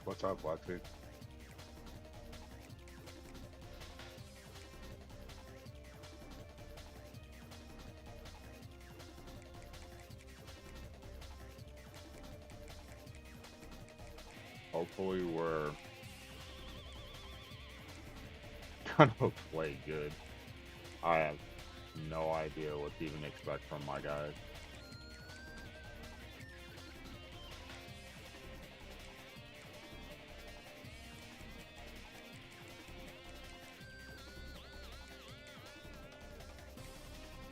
What's up, Lexi? Hopefully we're gonna play good. I have no idea what to even expect from my guys.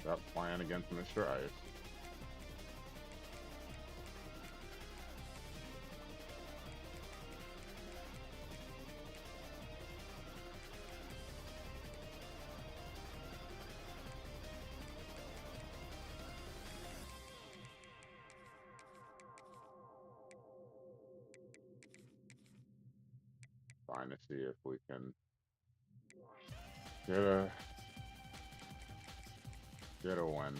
That plan against Mr. Ice. Trying to see if we can get a get a win.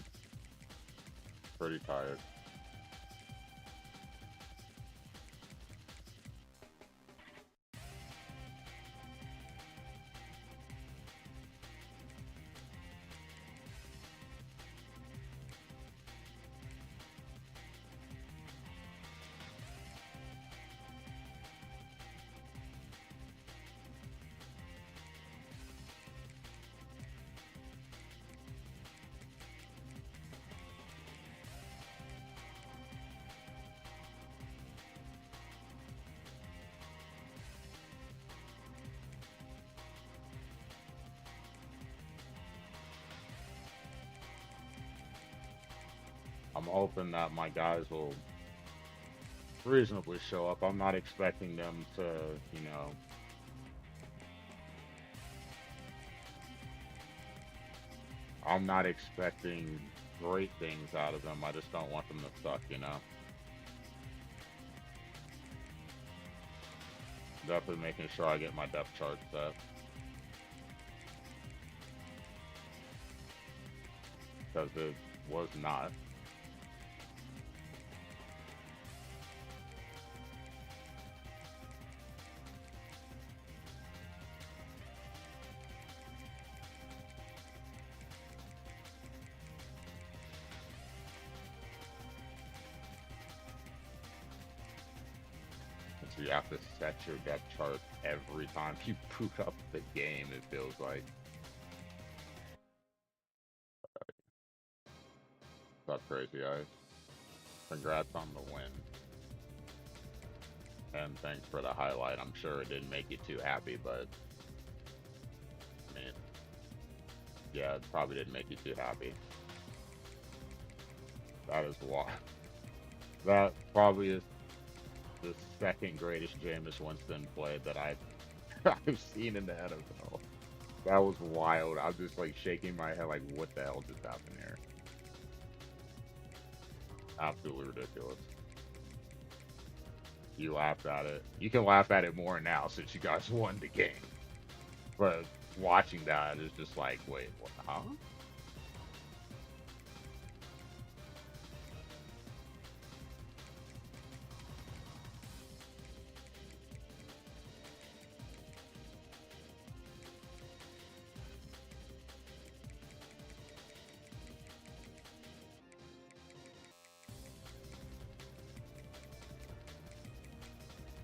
Pretty tired. I'm hoping that my guys will reasonably show up. I'm not expecting them to, you know, I'm not expecting great things out of them. I just don't want them to suck, you know. Definitely making sure I get my depth chart set because it was not. So you have to set your depth chart every time you boot up the game, it feels like. That's crazy, guys. Congrats on the win. And thanks for the highlight. I'm sure it didn't make you too happy, but I mean, yeah, it probably didn't make you too happy. That is why. That probably is the second greatest Jameis Winston play that I've seen in the NFL. That was wild. I'm just like shaking my head, like, what the hell just happened here? Absolutely ridiculous. You laughed at it. You can laugh at it more now since you guys won the game. But watching that is just like, wait, what? Huh?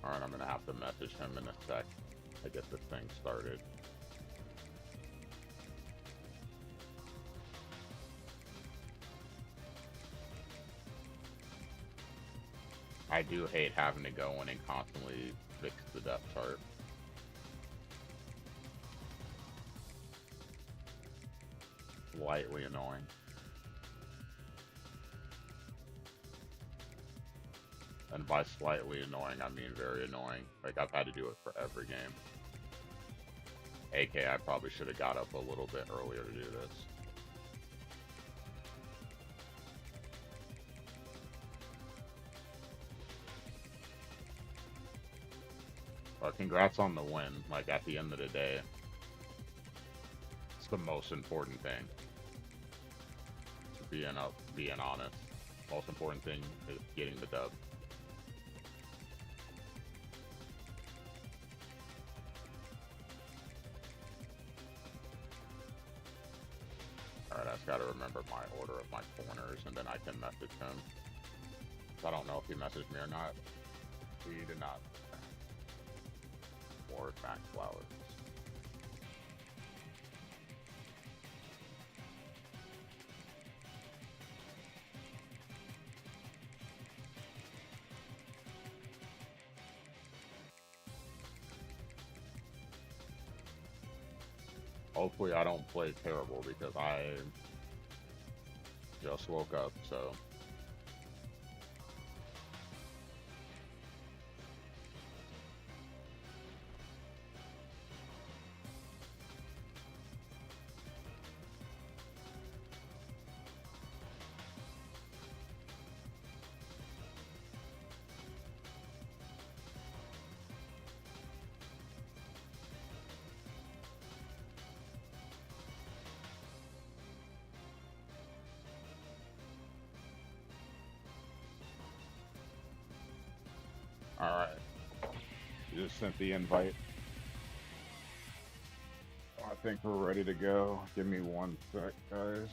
All right, I'm gonna have to message him in a sec to get this thing started. I do hate having to go in and constantly fix the depth chart. Slightly annoying. And by slightly annoying, I mean very annoying. Like, I've had to do it for every game. AK, I probably should have got up a little bit earlier to do this. But congrats on the win. Like, at the end of the day, it's the most important thing. Being honest. Most important thing is getting the dub. gotta remember my order of my corners, and then I can message him. I don't know if he messaged me or not. He did not. Or back flowers. Hopefully I don't play terrible because I just woke up, so. Alright. You just sent the invite. I think we're ready to go. Give me one sec, guys.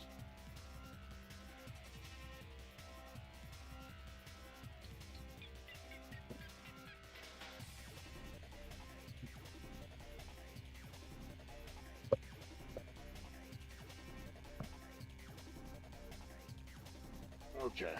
Okay.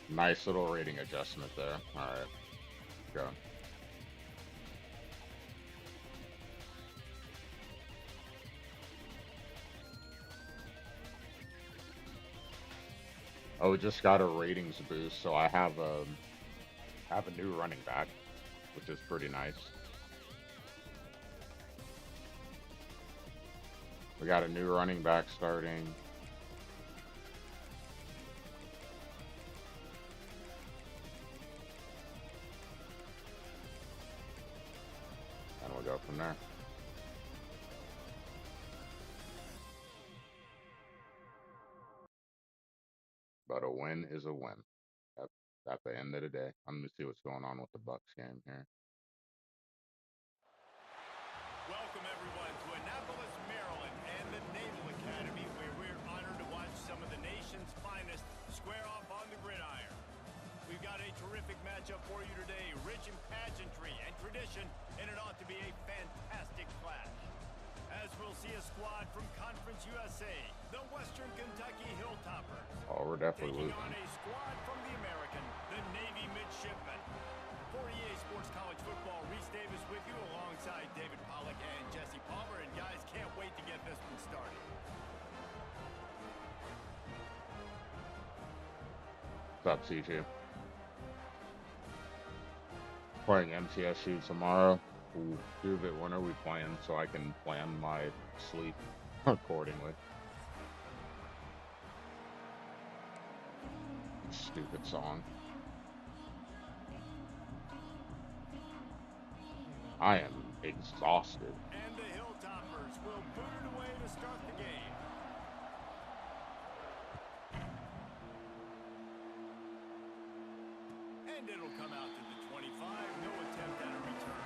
Nice little rating adjustment there. Alright, go. Oh, we just got a ratings boost, so I have a new running back, which is pretty nice. We got a new running back starting. And we'll go from there. But a win is a win. At the end of the day. I'm gonna see what's going on with the Bucks game here. Welcome everyone to Annapolis, Maryland and the Naval Academy, where we're honored to watch some of the nation's finest square off on the gridiron. We've got a terrific matchup for you today, rich in pageantry and tradition, and it ought to be a fantastic clash. As we'll see a squad from Conference USA, the Western Kentucky Hilltoppers. Oh, we're definitely taking losing. on a squad from the American, the Navy Midshipmen. For EA Sports College Football, Reese Davis with you alongside David Pollack and Jesse Palmer. And guys, can't wait to get this one started. What's up, CJ? Playing MTSU tomorrow. Ooh, Duvet, when are we playing so I can plan my sleep accordingly? Stupid song. I am exhausted. And the Hilltoppers will boot it away to start the game. And it'll come out to the 25. No attempt at a return.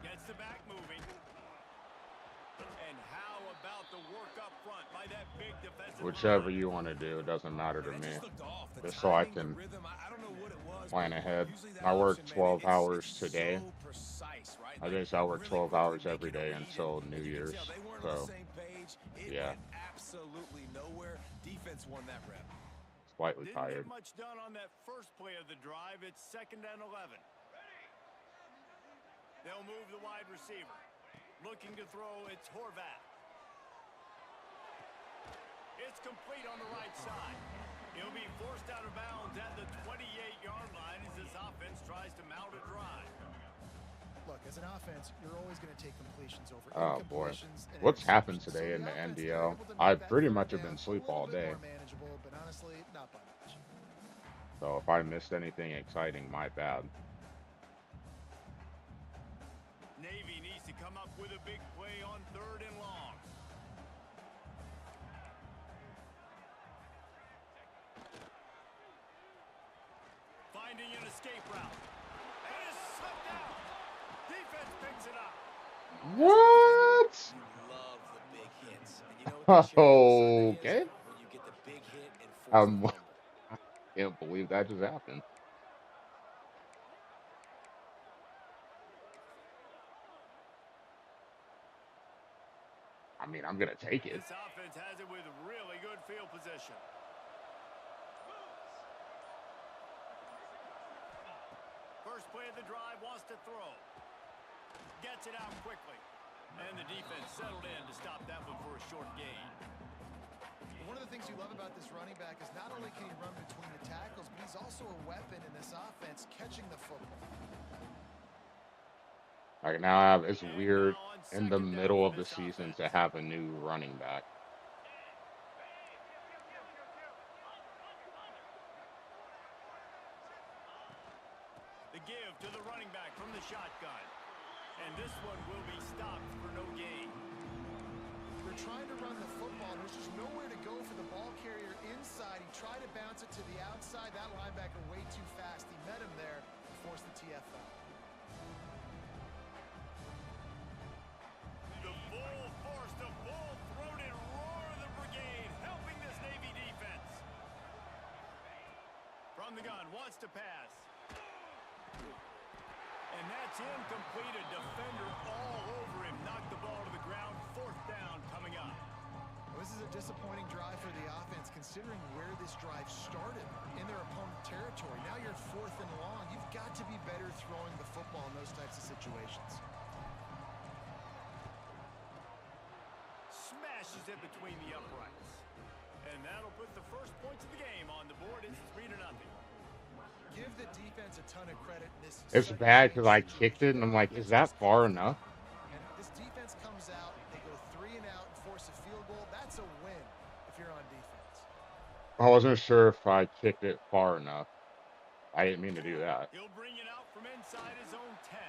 Gets the back moving. And how about the work up front by that big defensive Whichever line? you want to do, it doesn't matter to me. Just so I can plan ahead. I work 12 hours today. I guess I work 12 hours every day until New Year's. So, yeah. Absolutely nowhere. Defense won that rep. Slightly Didn't tired. get much done on that first play of the drive. It's 2nd and 11. They'll move the wide receiver. Looking to throw, it's Horvath. It's complete on the right side. He'll be forced out of bounds at the 28-yard line as this offense tries to mount a drive. Look, as an offense, you're always going to take completions over Oh boy, incompletions and what's happened interceptions. So today in the the offense, they're NDL? able to I make that pretty third much have down been a asleep little all bit day, more manageable, but honestly, not by much. so if I missed anything exciting, my bad. Navy needs to come up with a big play on 3rd and long. Finding an escape route. And it's slipped out. Defense picks it up. What? You love the big hits. And you know what the cherry on the sundae is? Okay. When you get the big hit and force the Um, fumble. I can't believe that just happened. I mean, I'm gonna take it. This offense has it with really good field position. First play of the drive, wants to throw. Gets it out quickly. And the defense settled in to stop that one for a short gain. One of the things you love about this running back is not only can he run between the tackles, but he's also a weapon in this offense, catching the football. Like now, it's And weird now on in the 2nd down middle for of the this season offense. to have a new running back. The give to the running back from the shotgun. And this one will be stopped for no gain. They're trying to run the football. There's just nowhere to go for the ball carrier inside. He tried to bounce it to the outside. That linebacker way too fast. He met him there and forced the TFL. The full force, the full-throated roar of the brigade, helping this Navy defense. From the gun, wants to pass. And that's incomplete. A defender all over him. Knocked the ball to the ground. 4th down coming up. Well, this is a disappointing drive for the offense, considering where this drive started in their opponent territory. Now you're 4th and long. You've got to be better throwing the football in those types of situations. Smashes it between the uprights. And that'll put the first points of the game on the board. It's 3-0. Give the defense a ton of credit in this. It's bad because I kicked it and I'm like, is that far enough? And this defense comes out, they go 3 and out and force a field goal. That's a win if you're on defense. I wasn't sure if I kicked it far enough. I didn't mean to do that. He'll bring it out from inside his own 10.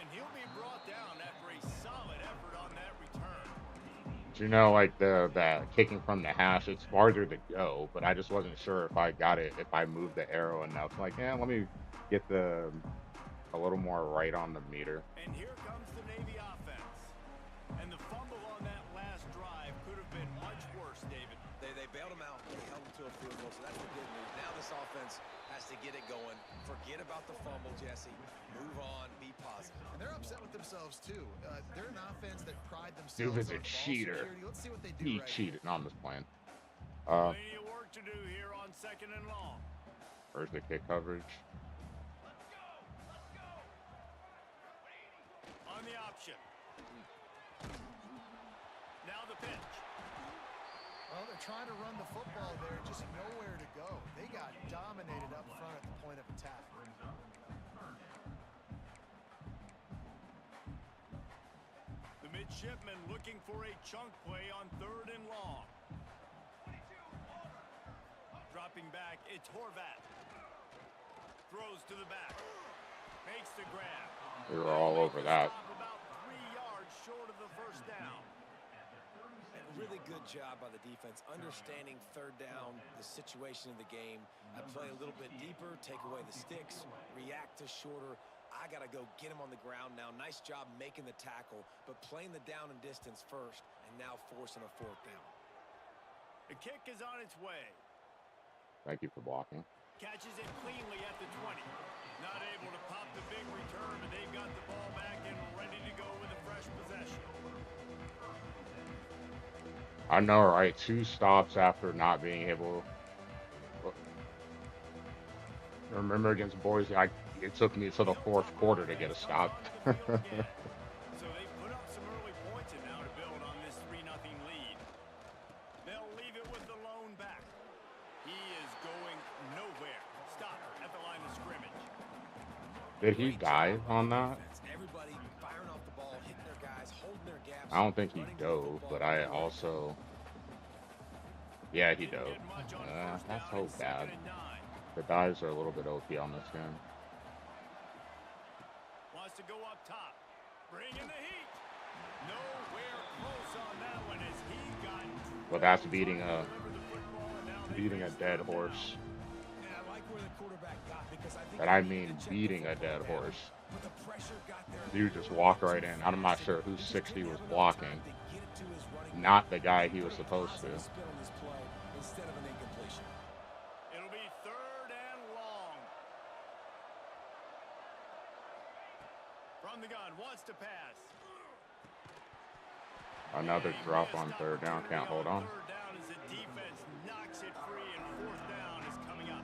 And he'll be brought down after a solid effort on that return. You know, like the kicking from the hash, it's farther to go, but I just wasn't sure if I got it, if I moved the arrow enough. Like, yeah, let me get a little more right on the meter. And here comes the Navy offense. And the fumble on that last drive could have been much worse, David. They bailed him out. They held him to a field goal, so that's the good news. Now this offense has to get it going. Forget about the fumble, Jesse. Move on. Be positive. And they're upset with themselves, too. They're an offense that pride themselves Dude is a on ball cheater. security. Let's see what they do He right cheated on this plan. Plenty of work to do here on 2nd and long. Where's the kick coverage? On the option. Now the pitch. Well, they're trying to run the football there, just nowhere to go. They got dominated up front at the point of attack. The midshipman looking for a chunk play on 3rd and long. Dropping back, it's Horvat. Throws to the back. Makes the grab. We were all over that. About 3 yards short of the first down. Really good job by the defense, understanding 3rd down, the situation of the game. I play a little bit deeper, take away the sticks, react to shorter. I got to go get him on the ground now. Nice job making the tackle, but playing the down and distance first, and now forcing a 4th down. The kick is on its way. Thank you for blocking. Catches it cleanly at the 20. Not able to pop the big return, but they've got the ball back and ready to go with a fresh possession. I know, right? 2 stops after not being able. Remember against Boise, it took me to the 4th quarter to get a stop. So they put up some early points and now to build on this 3-0 lead. They'll leave it with the lone back. Did he Great job dive by the on that? defense. Everybody firing off the ball, hitting their guys, holding their gaps, I don't think he running to the dove, football but and I converting it. also, yeah, he Didn't dove. get much on first That's down and so second bad. and 9. The dives are a little bit OP on this game. Wants to go up top. Bring in the heat. Nowhere close on that one as he got But that's drilled trying to deliver the football, and now they beating a face dead third down. horse. And I like where the quarterback got because I think And he I needed to mean check the beating a football dead down, horse. but the pressure got there a Dude just little walked bit right too in. I'm not fast, and sure who he just 60 didn't was have enough time blocking. to get it to his running back. Not the guy he Maybe was put a supposed to. positive spin on this play instead of an incompletion. It'll be third and long. From the gun, wants to pass. Another drop on third down. Can't hold on. Third down as the defense knocks it free, and fourth down is coming up.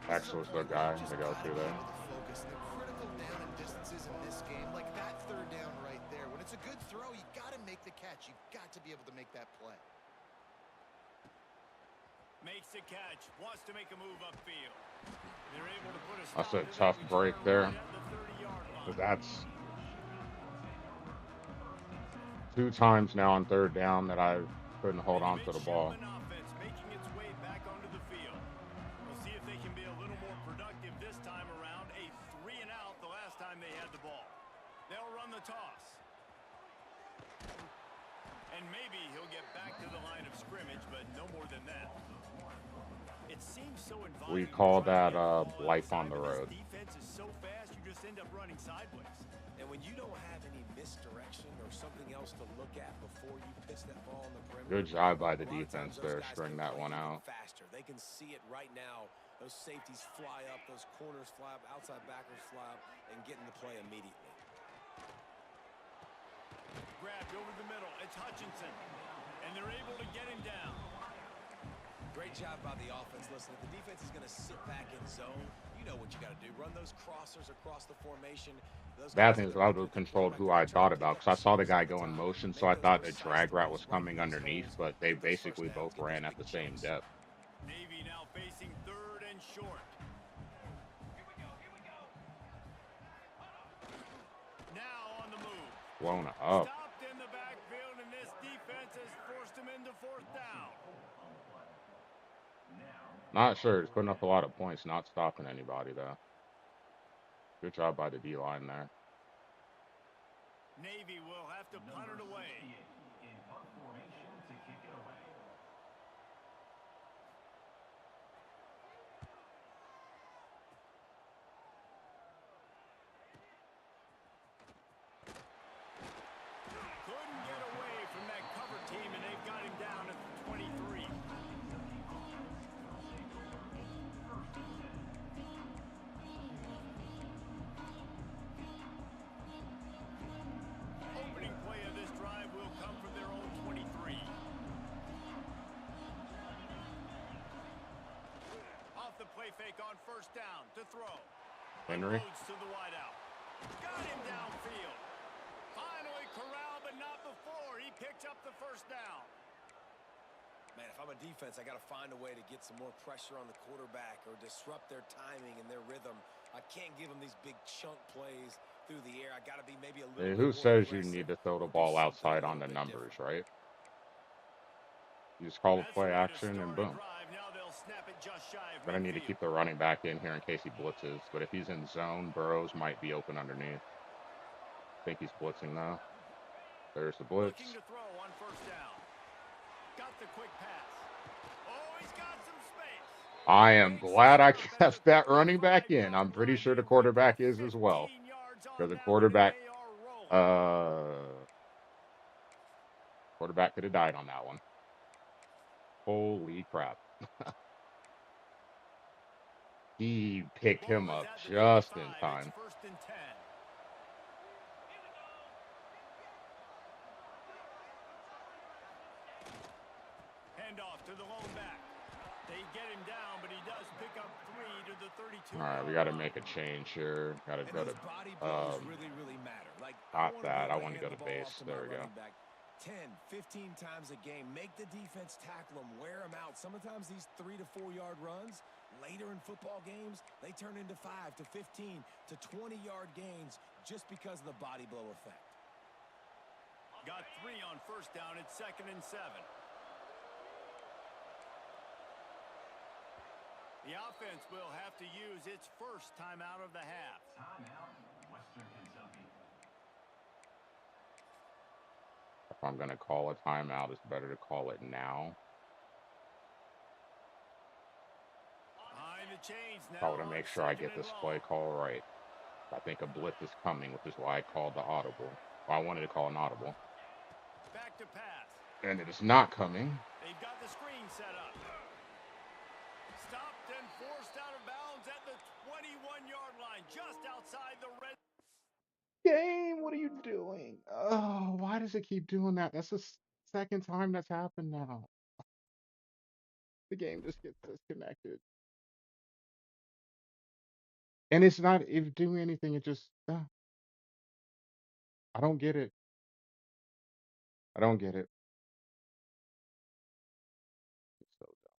This is X a was the point where guy you just to go gotta to be there. able to focus. The critical down and distances in this game, like that third down right there. When it's a good throw, you gotta make the catch. You've got to be able to make that play. Makes the catch, wants to make a move upfield. They're able to put a That's stop a to that tough break return there. right at the 30-yard line. But that's 2 times now on third down that I couldn't hold on to the ball. Offense making its way back onto the field. We'll see if they can be a little more productive this time around. A 3 and out the last time they had the ball. They'll run the toss. And maybe he'll get back to the line of scrimmage, but no more than that. It seems so inviting. We call that life on the road. This defense is so fast, you just end up running sideways. And when you don't have any misdirection or something else to look at before you pitch that ball on the perimeter. Good job by the a lot of defense times those there, guys string can that play one even out. faster. They can see it right now. Those safeties fly up, those corners fly up, outside backers fly up, and get in the play immediately. Grabbed over the middle. It's Hutchinson. And they're able to get him down. Great job by the offense. Listen, if the defense is going to sit back in zone, you know what you got to do. Run those crossers across the formation. Bad thing is I would have controlled who I thought about because I saw the guy go in motion, so I thought a drag route was coming underneath, but they basically both ran at the same depth. Navy now facing third and short. Now on the move. Blown up. Stopped in the backfield, and this defense has forced him into fourth down. Not sure. He's putting up a lot of points, not stopping anybody, though. Good job by the D-line there. Navy will have to punt it away. Couldn't get away from that cover team, and they've got him down at the 23. Opening play of this drive will come from their own 23. Off the play fake on first down to throw. Henry. Unloads to the wideout. Got him downfield. Finally corralled, but not before. He picked up the first down. Man, if I'm a defense, I got to find a way to get some more pressure on the quarterback or disrupt their timing and their rhythm. I can't give them these big chunk plays through the air. I got to be maybe a little bit Who more says you aggressive need to throw the or do ball something outside a on the little bit numbers, different. right? You just call the That's play the way to action and start a boom. drive. Now they'll snap it just shy of Gonna need to midfield. keep the running back in here in case he blitzes. But if he's in zone, Burrows might be open underneath. I think he's blitzing now. There's the blitz. Looking to throw on first down. Got the quick pass. Oh, he's got some space. I am glad I kept that running back in. I'm pretty sure the quarterback is as well. Because the quarterback could have died on that one. Holy crap. He picked him up just in time. First and 10. Handoff to the lone back. They get him down, but he does pick up 3 to the 32. All right, we got to make a change here. Got to go to really matter. Like, not that. I want want to go to base. There we go. 10, 15 times a game. Make the defense tackle them, wear them out. Sometimes these 3 to 4 yard runs, Later in football games, they turn into 5 to 15 to 20-yard gains just because of the body blow effect. Got 3 on first down. It's 2nd and 7. The offense will have to use its first timeout of the half. Timeout, Western Kentucky. If I'm going to call a timeout, it's better to call it now. Behind the chains now. I want to make sure I get this play call right. I think a blitz is coming, which is why I called the audible. Well, I wanted to call an audible. Back to pass. And it is not coming. They've got the screen set up. Stopped and forced out of bounds at the 21-yard line, just outside the red. Game, what are you doing? Oh, why does it keep doing that? That's the second time that's happened now. The game just gets disconnected. And it's not even doing anything. It just, I don't get it. I don't get it. It's so dumb.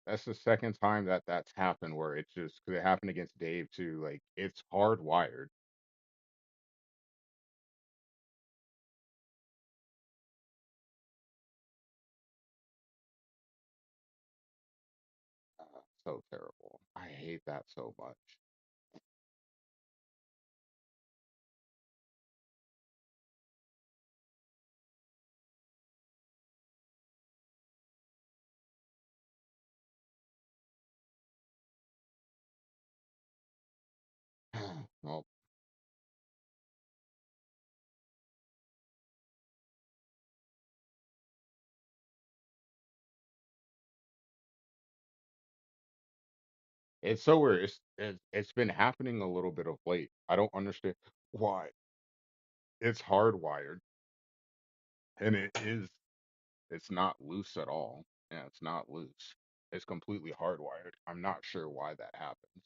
That's the second time that that's happened where it's just, because it happened against Dave too. Like, it's hardwired. So terrible. I hate that so much. Well, it's so weird. It's been happening a little bit of late. I don't understand why. It's hardwired, and it's not loose at all. Yeah, it's not loose. It's completely hardwired. I'm not sure why that happens.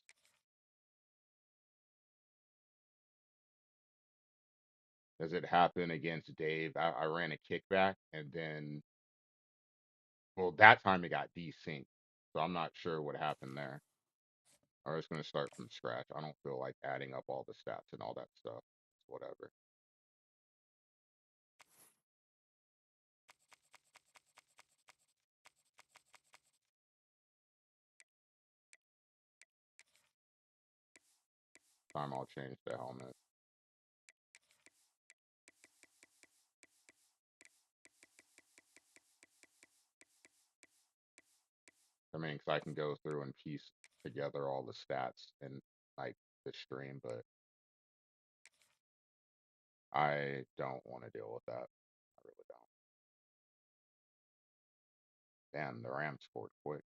Does it happen against Dave? I ran a kickback and then, well, that time it got desynced. So I'm not sure what happened there. I was going to start from scratch. I don't feel like adding up all the stats and all that stuff. It's whatever. Time I'll change the helmet. I mean, because I can go through and piece together all the stats in like the stream, but I don't want to deal with that. I really don't. Damn, the Rams scored quick.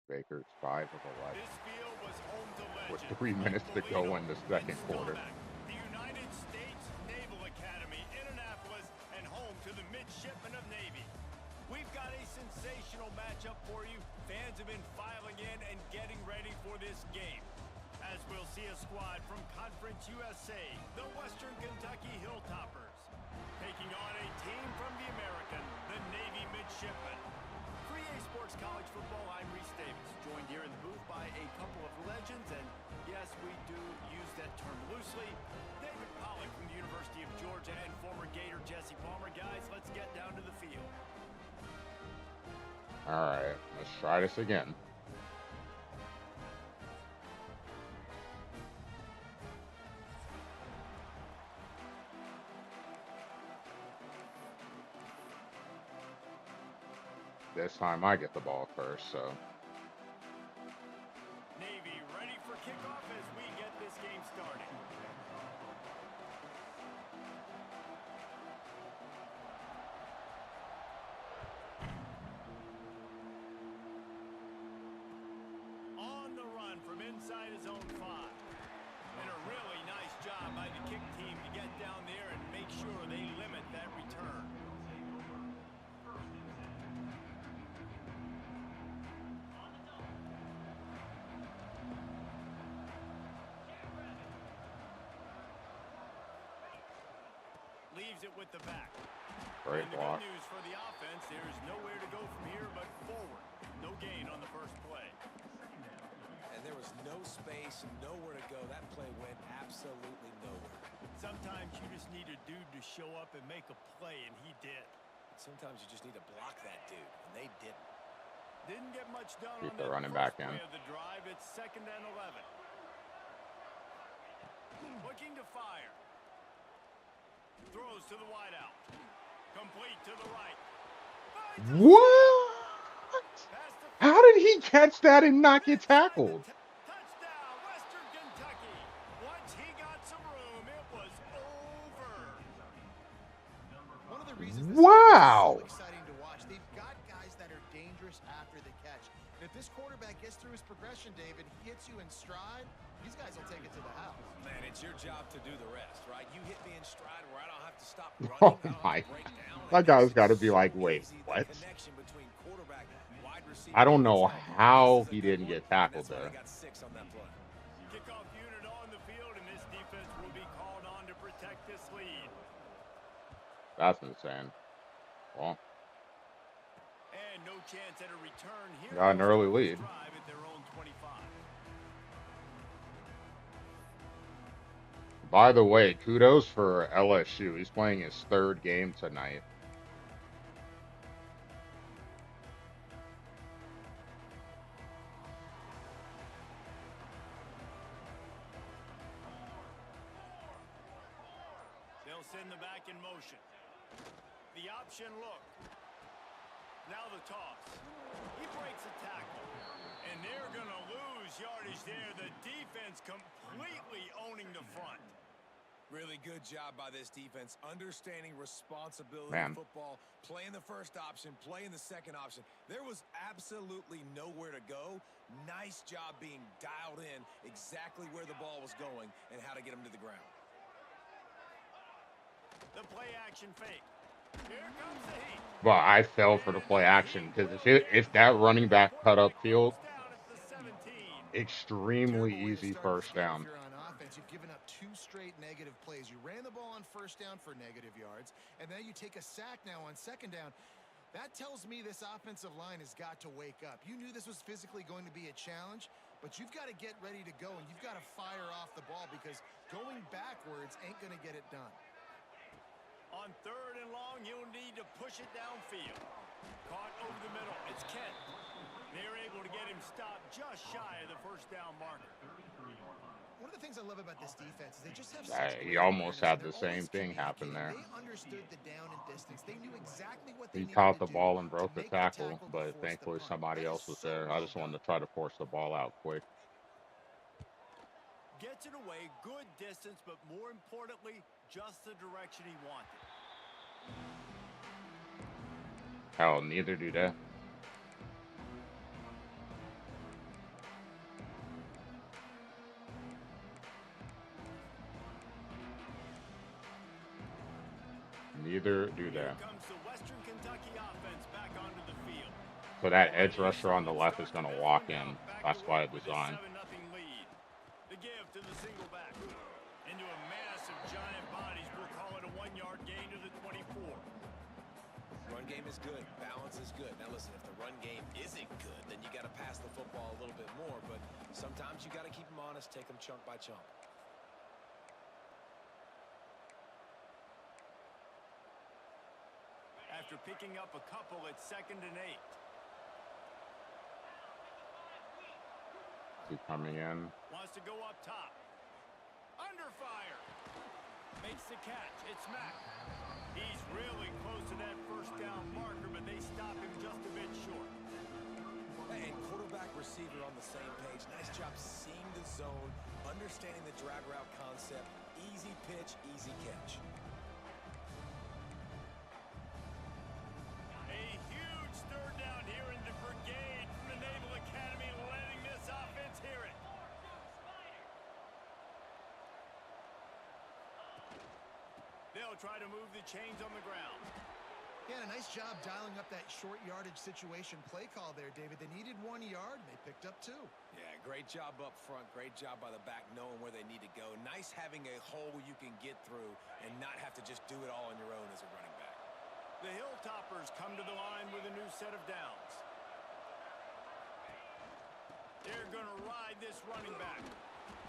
Baker's 5 of 11 This field was home to with legends. 3 minutes to go in the And second quarter. Scomac, the United States Naval Academy, Indianapolis, and home to the Midshipmen of Navy. We've got a sensational matchup for you. Fans have been filing in and getting ready for this game. As we'll see a squad from Conference USA, the Western Kentucky Hilltoppers, taking on a team from the American, the Navy Midshipmen. For EA Sports College Football, I'm Reese Davis, joined here in the booth by a couple of legends, and yes, we do use that term loosely. David Pollack from the University of Georgia and former Gator Jesse Palmer. Guys, let's get down to the field. All right, let's try this again. This time I get the ball first, so. Navy ready for kickoff as we get this game started. On the run from inside his own 5. And a really nice job by the kick team to get down there and make sure they limit that return. receives it with the back. Great And the block. good news for the offense, there is nowhere to go from here but forward. No gain on the first play. And there was no space, nowhere to go. That play went absolutely nowhere. Sometimes you just need a dude to show up and make a play, and he did. Sometimes you just need to block that dude, and they didn't. Didn't get much done Keep on the that running first back in. play of the drive. It's 2nd and 11. Looking to fire. Throws to the wideout. Complete to the right. What? Pass to How did he catch that and not get tackled? touchdown, Western Kentucky. Once he got some room, it was over. One of the reasons this Wow. offense is so exciting to watch, they've got guys that are dangerous after the catch. And if this quarterback gets through his progression, David, he hits you in stride, these guys will take it to the house. Man, it's your job to do the rest, right? You hit me in stride where I don't have to stop running. Oh I don't my. have to break down. That It guy's makes got to it be so like, wait, easy. what? The connection between quarterback, wide receiver, I don't and know tight end. how This is a he good didn't one, get and tackled that's why there. they got 6 on that play. Kickoff unit on the field, and this defense will be called on to protect this lead. That's insane. Well, And no chance at a return here. got an They'll early start this lead. drive at their own 25. By the way, kudos for LSU. He's playing his 3rd game tonight. They'll send the back in motion. The option look. Now the toss. He breaks a tackle. And they're going to lose yardage there. The defense completely owning the front. Really good job by this defense, understanding responsibility Man. in football, playing the first option, playing the second option. There was absolutely nowhere to go. Nice job being dialed in exactly where the ball was going and how to get him to the ground. The play action fake. Here comes the heat. But I fell for the play action because if that running back cut up field, Down at the 17. extremely Terrible way to easy start this first game down. if you're on offense. You've given up 2 straight negative plays. You ran the ball on first down for negative yards, and then you take a sack now on second down. That tells me this offensive line has got to wake up. You knew this was physically going to be a challenge, but you've got to get ready to go, and you've got to fire off the ball because going backwards ain't going to get it done. On 3rd and long, you'll need to push it downfield. Caught over the middle. It's Kent. They're able to get him stopped just shy of the first down marker. One of the things I love about this defense is they just have He almost had the same thing happen there. They understood the down and distance. They knew exactly what they He needed caught to the do ball and to broke the make tackle, to but force the thankfully punt. somebody That else is was so there. I well just wanted done. to try to force the ball out quick. Gets it away, good distance, but more importantly, just the direction he wanted. Hell, neither do they. Neither do they. Here comes the Western Kentucky offense back onto the field. So that edge rusher on the left is going to walk in. That's by design. 7-0 lead. The give to the single back. Into a mass of giant bodies. We'll call it a 1-yard gain to the 24. Run game is good. Balance is good. Now listen, if the run game isn't good, then you got to pass the football a little bit more. But sometimes you got to keep them honest, take them chunk by chunk. After picking up a couple, it's 2nd and 8. He coming in. Wants to go up top. Under fire. Makes the catch. It's Mack. He's really close to that first down marker, but they stop him just a bit short. And quarterback receiver on the same page. Nice job seeing the zone, understanding the drag route concept. Easy pitch, easy catch. A huge 3rd down here in the brigade from the Naval Academy, letting this offense hear it. They'll try to move the chains on the ground. Yeah, and a nice job dialing up that short yardage situation play call there, David. They needed 1 yard, and they picked up 2. Yeah, great job up front. Great job by the back knowing where they need to go. Nice having a hole you can get through and not have to just do it all on your own as a running back. The Hilltoppers come to the line with a new set of downs. They're going to ride this running back.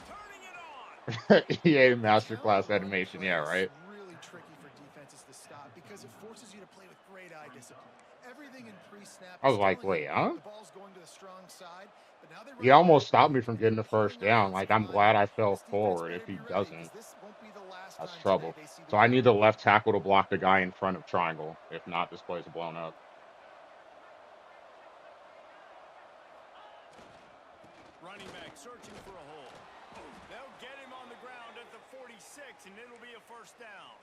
Turning it on. EA The talent Masterclass run animation, play yeah, is right? really tricky for defenses to stop because it forces you to play with great eye discipline. Everything in pre-snap I is was like, telling wait, you huh? the ball's going to the strong side, but now they run He it almost back stopped me right, from and they're getting the first pulling down. offensive Like, I'm glad linemen. I fell This defense forward. If better he be ready because doesn't, this won't be the last that's time today trouble. they see the So I need the field. left tackle to block the guy in front of triangle. If not, this play's blown up. Running back searching for a hole. They'll get him on the ground at the 46, and it'll be a first down.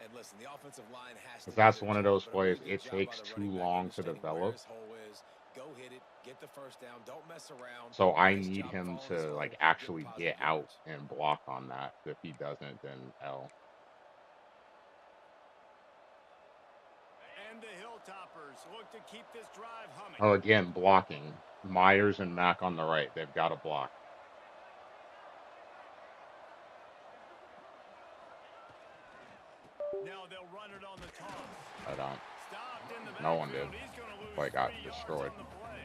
And listen, the offensive line has to Because do that's their one of job, those but a really plays, good it job by takes the too running back long to understanding where develop. his hole is. Go hit it, get the first down, don't mess around. So I Nice need job him calling his to, hole, like, getting actually get positive out yards. and block on that. If he doesn't, then L. And the Hilltoppers look to keep this drive humming. Oh, again, blocking. Myers and Mack on the right. They've got to block. Now they'll run it on the toss. I don't. Stopped in the No one did. backfield. He's going to lose Play got 3 yards destroyed. on the play.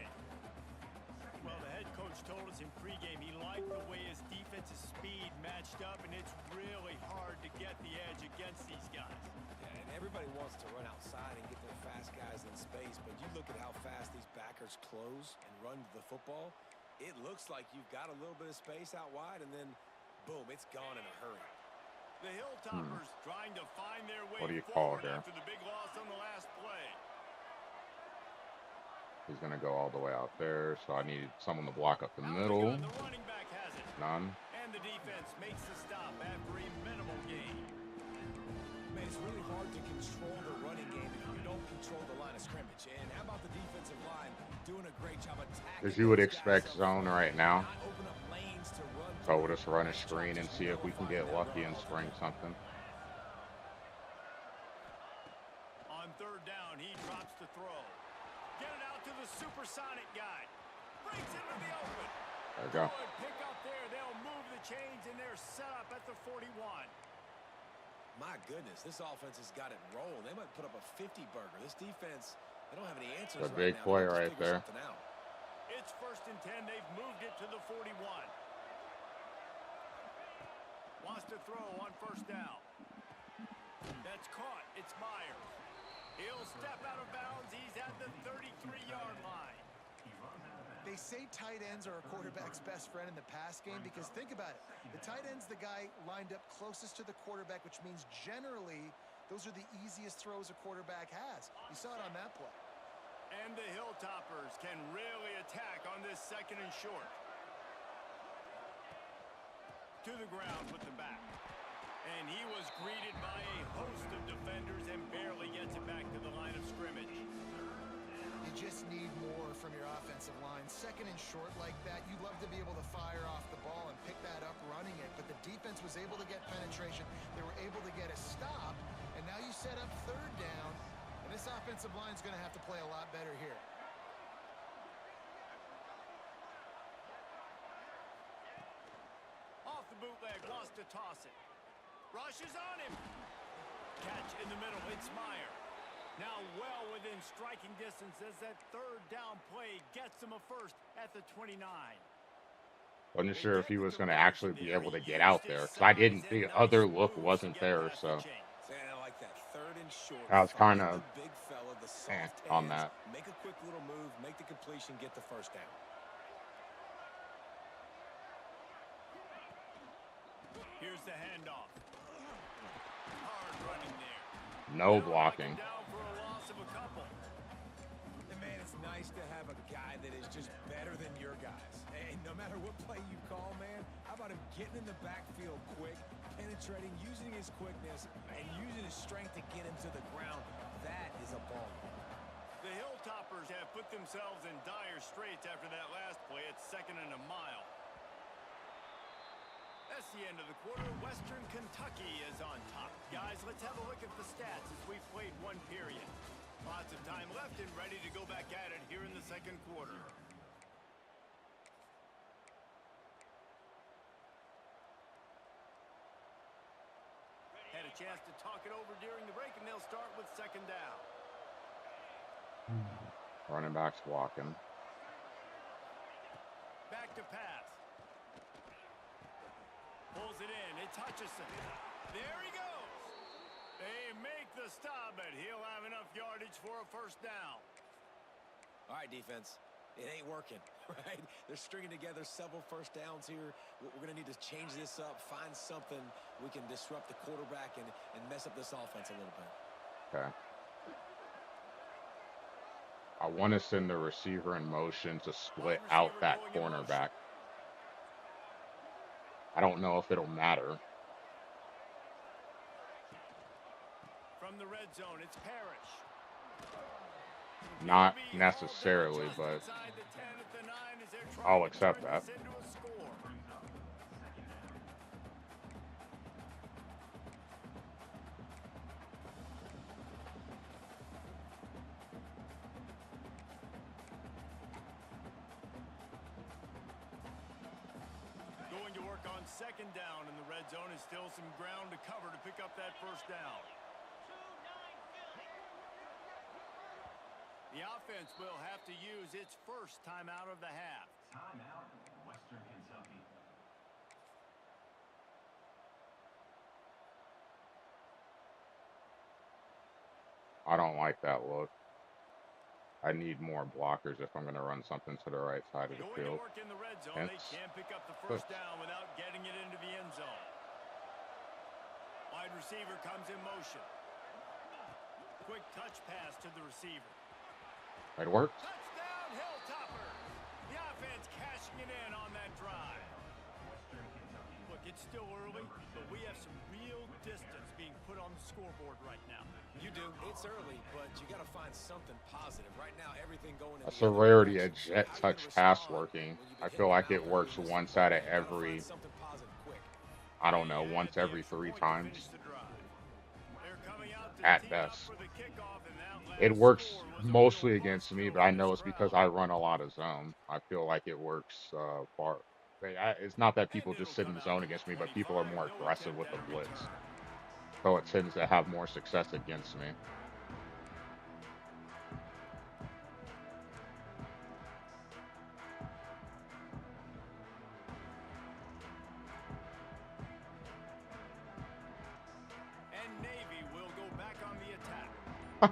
Well, the head coach told us in pregame he liked the way his defensive speed matched up, and it's really hard to get the edge against these guys. Yeah, and everybody wants to run outside and get their fast guys in space, but you look at how fast these backers close and run to the football, it looks like you've got a little bit of space out wide, and then, boom, it's gone in a hurry. The Hilltoppers trying to find their way What do you call forward it there? after the big loss on the last play. He's going to go all the way out there, so I need someone to block up the Out they middle. go. The running back has it. None. And the defense makes the stop after a minimal gain. Man, it's really hard to control the running game if you don't control the line of scrimmage. And how about the defensive line doing a great job attacking? As you would those expect guys up zone front, right now. not open up lanes to run So we'll through. just run a Nice job screen and just see if we can get nullifying that lucky run and spring altogether. something. On third down, he drops the throw. Get it out to the supersonic guy. Breaks into the open. There we go. Good pick up there. They'll move the chains, and they're set up at the 41. My goodness, this offense has got it rolling. They might put up a 50-burger. This defense, they don't have any answers A right big now. play They have to right figure there. something out. It's first and 10. They've moved it to the 41. Wants to throw on first down. That's caught. It's Myers. He'll step out of bounds. He's at the 33-yard line. They say tight ends are a quarterback's best friend in the pass game because think about it. The tight end's the guy lined up closest to the quarterback, which means generally those are the easiest throws a quarterback has. You saw it on that play. And the Hilltoppers can really attack on this second and short. To the ground with the back. And he was greeted by a host of defenders and barely gets it back to the line of scrimmage. You just need more from your offensive line. Second and short like that, you'd love to be able to fire off the ball and pick that up running it, but the defense was able to get penetration. They were able to get a stop, and now you set up third down, and this offensive line is going to have to play a lot better here. Off the bootleg, wants to toss it. Rushes on him. Catch in the middle, it's Meyer. Now well within striking distance as that third down play gets him a first at the 29. Wasn't sure if he was going to actually be able to get out there because I didn't. The other look wasn't there, so I like that third and short. I was kind Find of the big fella, the soft on hands, that. Make a quick little move, make the completion, get the first down. Here's the handoff. Hard running there. No blocking. Down for a loss of a couple. And man, it's nice to have a guy that is just better than your guys. And no matter what play you call, man, how about him getting in the backfield quick, penetrating, using his quickness, and using his strength to get him to the ground. That is a ball. The Hilltoppers have put themselves in dire straits after that last play. It's second and a mile. That's the end of the quarter. Western Kentucky is on top. Guys, let's have a look at the stats as we've played one period. Lots of time left and ready to go back at it here in the second quarter. Had a chance to talk it over during the break, and they'll start with second down. Running back's walking. Back to pass. Pulls it in. It's Hutchison. There he goes. They make the stop, but he'll have enough yardage for a first down. All right, defense. It ain't working, right? They're stringing together several first downs here. We're going to need to change this up, find something we can disrupt the quarterback and mess up this offense a little bit. Okay. I want to send the receiver in motion to split out that cornerback. I don't know if it'll matter. From the red zone, it's Parrish. Not necessarily, but I'll accept that. Going to work on second down in the red zone, is still some ground to cover to pick up that first down. The offense will have to use its first timeout of the half. Timeout, Western Kentucky. I don't like that look. I need more blockers if I'm going to run something to the right side of the field. Going to work in the red zone. They can't pick up the first down without getting it into the end zone. Wide receiver comes in motion. Quick touch pass to the receiver. It works. Touchdown, Hilltoppers. The offense cashing it in on that drive. Look, it's still early, but we have some real distance being put on the scoreboard right now. You do. It's early, but you got to find something positive. Right now, everything going in That's a rarity, a jet touch pass working. I feel like it works once out of every, I don't know, once every 3 times. At best. It works mostly against me, but I know it's because I run a lot of zone. I feel like it works far. It's not that people just sit in the zone against me, but people are more aggressive with the blitz. So it tends to have more success against me. And Navy will go back on the attack.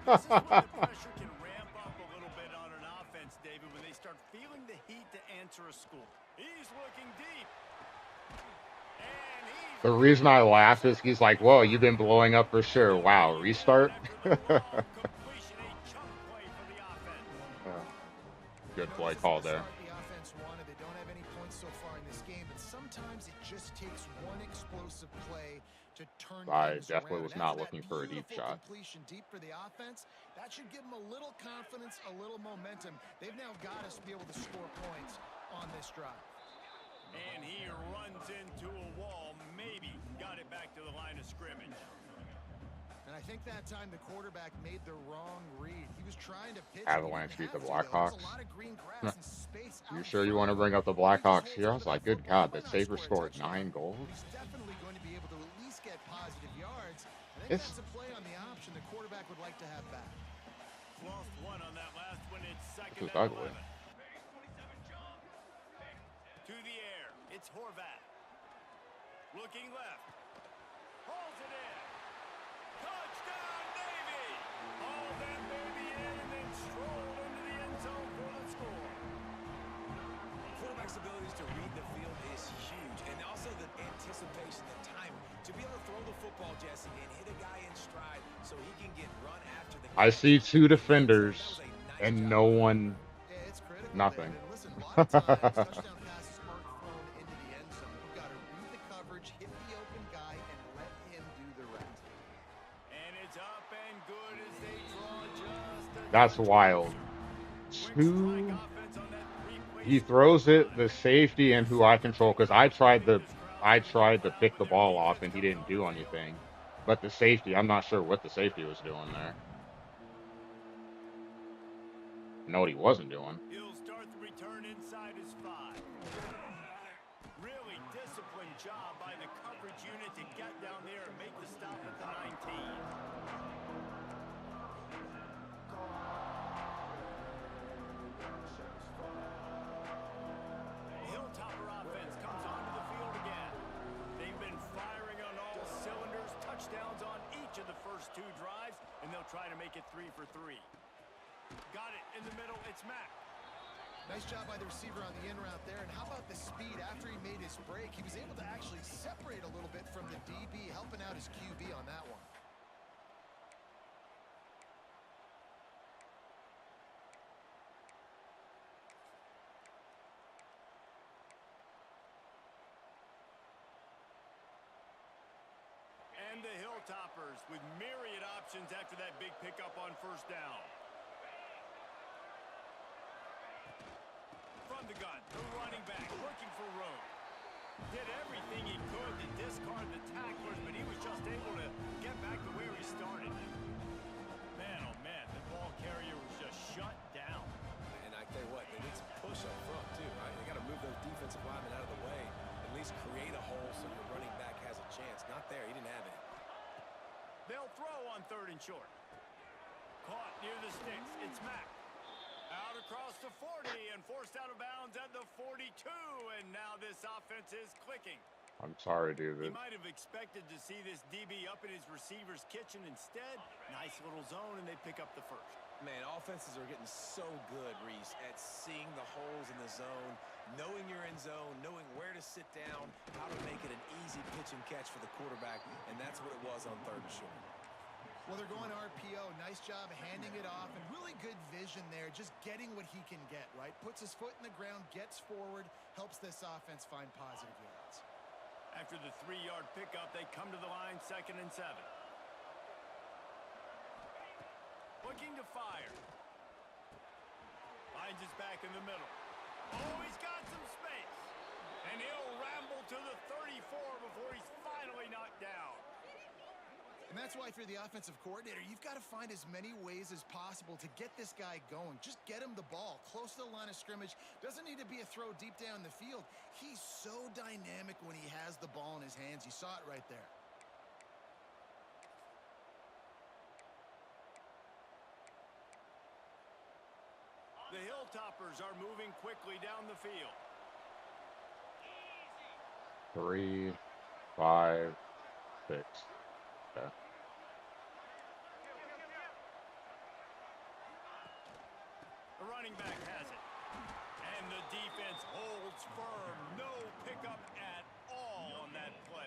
This is when the pressure can ramp up a little bit on an offense, David, when they start feeling the heat to answer a score. He's looking deep. And the reason I laugh is he's like, whoa, you've been blowing up for sure. Wow, restart? Good play call there. The offense wanted. They don't have any points so far in this game, but sometimes it just takes one explosive play to turn I things definitely around. was not looking for a deep shot. Completion deep for the offense. That should give them a little confidence, a little momentum. They've now got us to be able to score points on this drive. And he runs into a wall, maybe got it back to the line of scrimmage. And I think that time the quarterback made the wrong read. He was trying to pitch. Avalanche beat the Blackhawks. You sure you you want to bring up the Blackhawks here? I was like, good God, the Sabres scored 9 goals. He's definitely going to be able to at least get positive yards. I think It's- that's a play on the option the quarterback would like to have back. Lost one on that last one. It's second This is and ugly. 11. To the air. It's Horvat. Looking left. Hauls it in. Touchdown, Navy! Hauled that baby in and then strolled into the end zone for the score. Quarterback's abilities to read the field is huge, and also the anticipation, the timing. To be able to throw the football, Jesse, and hit a guy in stride so he can get run after the I see 2 defenders and no one, Yeah, it's critical. nothing. David. Listen, a lot of times touchdown passes aren't thrown into the end zone. You've got to read the coverage, hit the open guy, and let him do the rest. And it's up and good as they draw just a That's wild. quick strike 2, offense on that three-play he throws it, the safety, and who I control, because I tried the I tried to pick the ball off and he didn't do anything. But the safety, I'm not sure what the safety was doing there. Know what he wasn't doing. He'll start the return inside his 5. Really disciplined job by the coverage unit to get down there and make the stop at the 19. The Hilltopper offense comes onto the field again. They've been firing on all cylinders, touchdowns on each of the first 2 drives, and they'll try to make it 3 for 3. Got it in the middle, it's Mack. Nice job by the receiver on the in route there. And how about the speed after he made his break? He was able to actually separate a little bit from the DB, helping out his QB on that one. And the Hilltoppers with myriad options after that big pickup on first down. From the gun, the running back looking for room. Did everything he could to discard the tacklers, but he was just able to get back to where he started. Man, oh man, the ball carrier was just shut down. And I tell you what, they need some push up front too, right? They got to move those defensive linemen out of the way, at least create a hole so your running back has a chance. Not there, he didn't have it. They'll throw on 3rd and short. Caught near the sticks, it's Mack. Out across the 40 and forced out of bounds at the 42, and now this offense is clicking. I'm sorry, He David. might have expected to see this DB up in his receiver's kitchen. Instead, nice little zone, and they pick up the first. Man, offenses are getting so good, Reese, at seeing the holes in the zone, knowing you're in zone, knowing where to sit down, how to make it an easy pitch and catch for the quarterback, and that's what it was on 3rd and short. Well, they're going RPO. Nice job handing it off, and really good vision there, just getting what he can get, right? Puts his foot in the ground, gets forward, helps this offense find positive yards. After the 3-yard pickup, they come to the line 2nd and 7. Looking to fire. Finds his back in the middle. Oh, he's got some space. And he'll ramble to the 34 before he's finally knocked down. And that's why if you're the offensive coordinator, you've got to find as many ways as possible to get this guy going. Just get him the ball close to the line of scrimmage. Doesn't need to be a throw deep down the field. He's so dynamic when he has the ball in his hands. You saw it right there. The Hilltoppers are moving quickly down the field. 3, 5, 6. Okay. The running back has it. And the defense holds firm. No pickup at all on that play.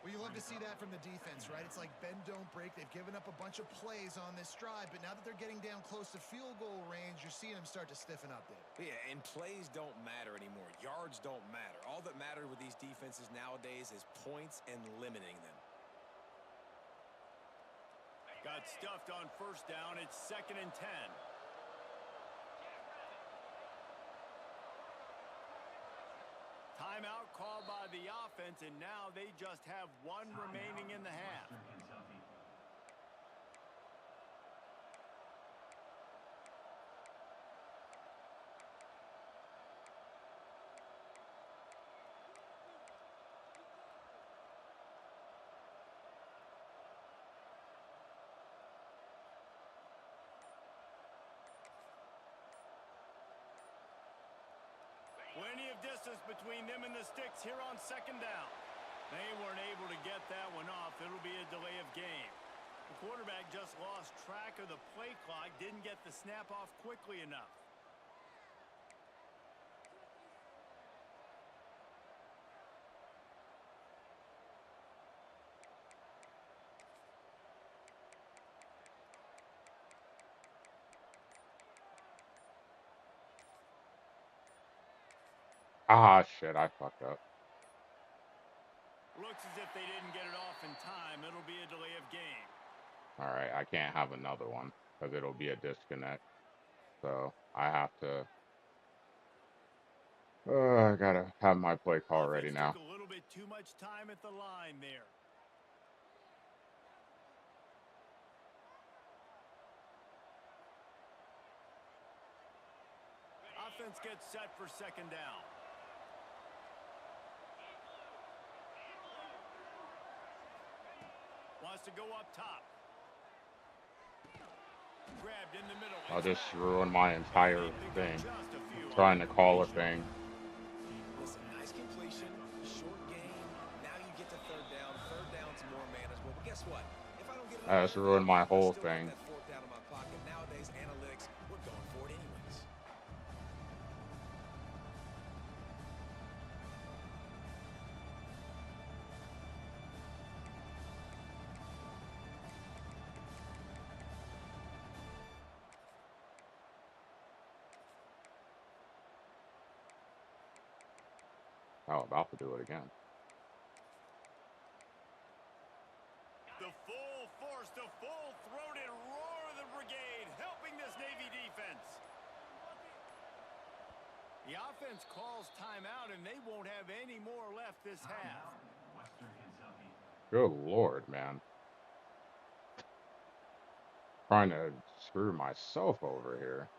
Well, you love to see that from the defense, right? It's like bend, don't break. They've given up a bunch of plays on this drive, but now that they're getting down close to field goal range, you're seeing them start to stiffen up, David. Yeah, and plays don't matter anymore. Yards don't matter. All that matters with these defenses nowadays is points and limiting them. Got stuffed on first down. It's 2nd and 10. Timeout called by the offense, and now they just have 1 remaining in the half. Plenty of distance between them and the sticks here on 2nd down. They weren't able to get that one off. It'll be a delay of game. The quarterback just lost track of the play clock, didn't get the snap off quickly enough. Ah, shit, I fucked up. Looks as if they didn't get it off in time. It'll be a delay of game. All right, I can't have another one because it'll be a disconnect. So I have to. I gotta have my play call ready Offense took now. a little bit too much time at the line there. Offense gets set for second down. Wants to go up top. Grabbed in the middle. I'll It's just back. ruin my And entire they pick up thing just a few on trying the to call a completion. thing. Listen, nice completion, short game. Now you get to third down. Third down's more manageable. But guess what? If I don't get it I on just third ruined down, my I whole still got thing. that fourth down in my pocket. Nowadays, analytics, we're going for it anyways. Oh, about to do it again. The full force, the full-throated roar of the brigade, helping this Navy defense. The offense calls timeout, and they won't have any more left this half. Western Kentucky. Good Lord, man. Trying to screw myself over here.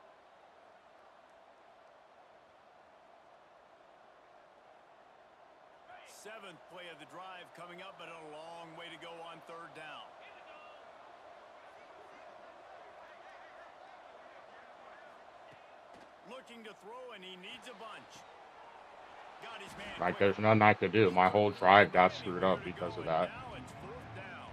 Seventh play of the drive coming up, but a long way to go on third down. Looking to throw, and he needs a bunch. Got his man Like, quick. there's nothing I could do. He My whole couldn't find drive got screwed anywhere up to go, because of and that. now it's fourth down.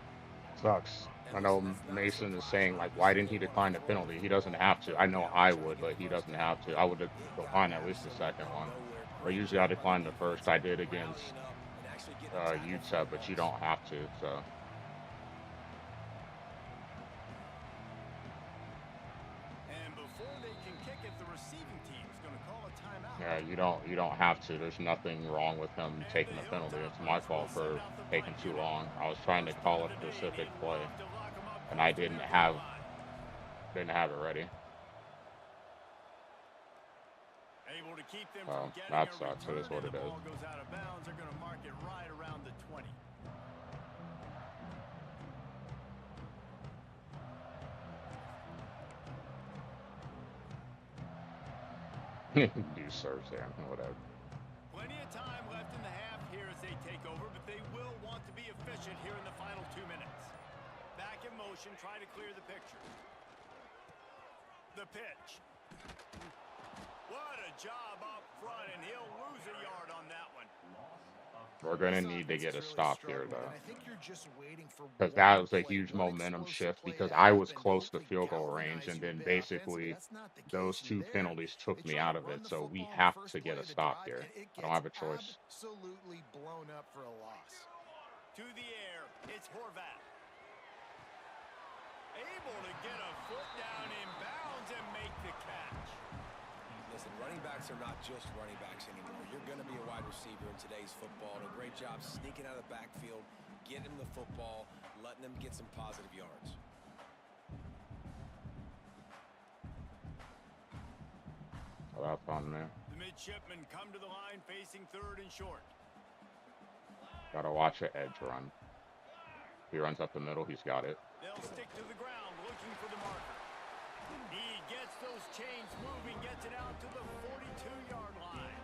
Sucks. I And know listen, that's not a Mason is surprise. saying, like, why Obviously, didn't they he want to decline the throw it penalty? He on doesn't have to. third I know down, I try to would, get but a he first doesn't down. have to. But I would have it got declined at least the absolutely second one. nowhere. Or Great usually I job by the decline the defense first. I did against rallying up and actually getting a tackle for a UTEP, but you loss. don't have to. So, And before they can kick it, the receiving team's going to call a timeout. yeah, you don't have to. There's nothing wrong with him And taking the the penalty. It's my Hilltoppers will fault send for out the taking punt too unit. long. I was trying to First punt call of a the day, and specific he'll play, off to lock him up and I close to their goal line. didn't have it ready. Able to keep them from Oh, getting that a sucks. It return, is what and it the is. ball goes out of bounds. They're going to mark it right around the 20. Do serves him, whatever. Plenty of time left in the half here as they take over, but they will want to be efficient here in the final 2 minutes. Back in motion, try to clear the picture. The pitch. What a job up front, and he'll lose a yard on that one. We're gonna This need to offense get a has really stop here, struggled, though, and I think you're just waiting for because that one was a play, huge one momentum explosive shift. play Because to I was happen to close to hopefully field goal range, galvanize and you a then bit offensively. basically That's not the those case two there. penalties They took me try to out of run it. the So we football on the have first to get play a of the stop drive, here. and it I don't gets have a choice. absolutely blown up for a loss. To the air, it's Horvat. Able to get a foot down in bounds and make the catch. Listen, running backs are not just running backs anymore. You're going to be a wide receiver in today's football. And a great job sneaking out of the backfield, getting him the football, letting him get some positive yards. So that's on me. The midshipmen come to the line facing third and short. Gotta watch an edge run. He runs up the middle. He's got it. They'll stick to the ground looking for the marker. He gets those chains moving, gets it out to the 42-yard line.